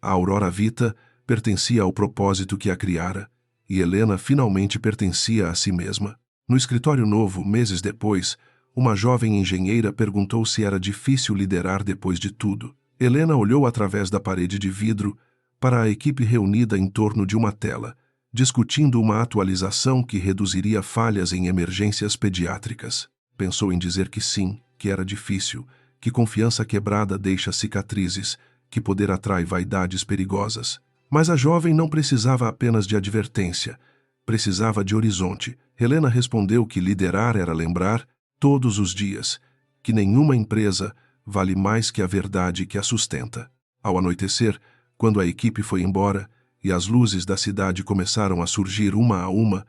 A Aurora Vita pertencia ao propósito que a criara, e Helena finalmente pertencia a si mesma. No escritório novo, meses depois, uma jovem engenheira perguntou se era difícil liderar depois de tudo. Helena olhou através da parede de vidro para a equipe reunida em torno de uma tela, discutindo uma atualização que reduziria falhas em emergências pediátricas. Pensou em dizer que sim, que era difícil, que confiança quebrada deixa cicatrizes, que poder atrai vaidades perigosas. Mas a jovem não precisava apenas de advertência, precisava de horizonte. Helena respondeu que liderar era lembrar, todos os dias, que nenhuma empresa vale mais que a verdade que a sustenta. Ao anoitecer, quando a equipe foi embora e as luzes da cidade começaram a surgir uma a uma,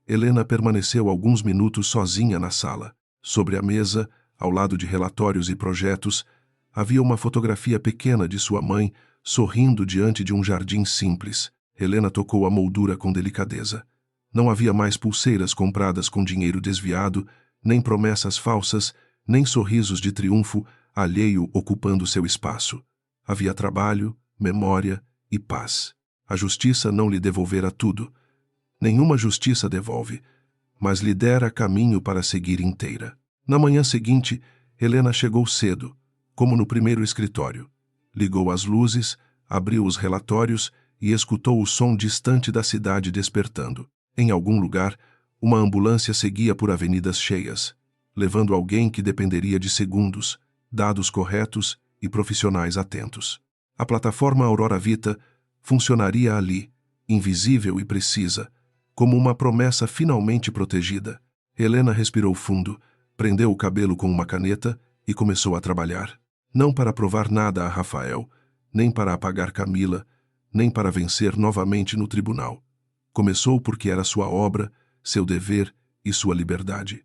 Helena permaneceu alguns minutos sozinha na sala. Sobre a mesa, ao lado de relatórios e projetos, havia uma fotografia pequena de sua mãe sorrindo diante de um jardim simples. Helena tocou a moldura com delicadeza. Não havia mais pulseiras compradas com dinheiro desviado, nem promessas falsas, nem sorrisos de triunfo alheio ocupando seu espaço. Havia trabalho, memória e paz. A justiça não lhe devolvera tudo. Nenhuma justiça devolve, mas lhe dera caminho para seguir inteira. Na manhã seguinte, Helena chegou cedo, como no primeiro escritório. Ligou as luzes, abriu os relatórios e escutou o som distante da cidade despertando. Em algum lugar, uma ambulância seguia por avenidas cheias, levando alguém que dependeria de segundos, dados corretos e profissionais atentos. A plataforma Aurora Vita funcionaria ali, invisível e precisa, como uma promessa finalmente protegida. Helena respirou fundo, prendeu o cabelo com uma caneta e começou a trabalhar. Não para provar nada a Rafael, nem para apagar Camila, nem para vencer novamente no tribunal. Começou porque era sua obra, seu dever e sua liberdade.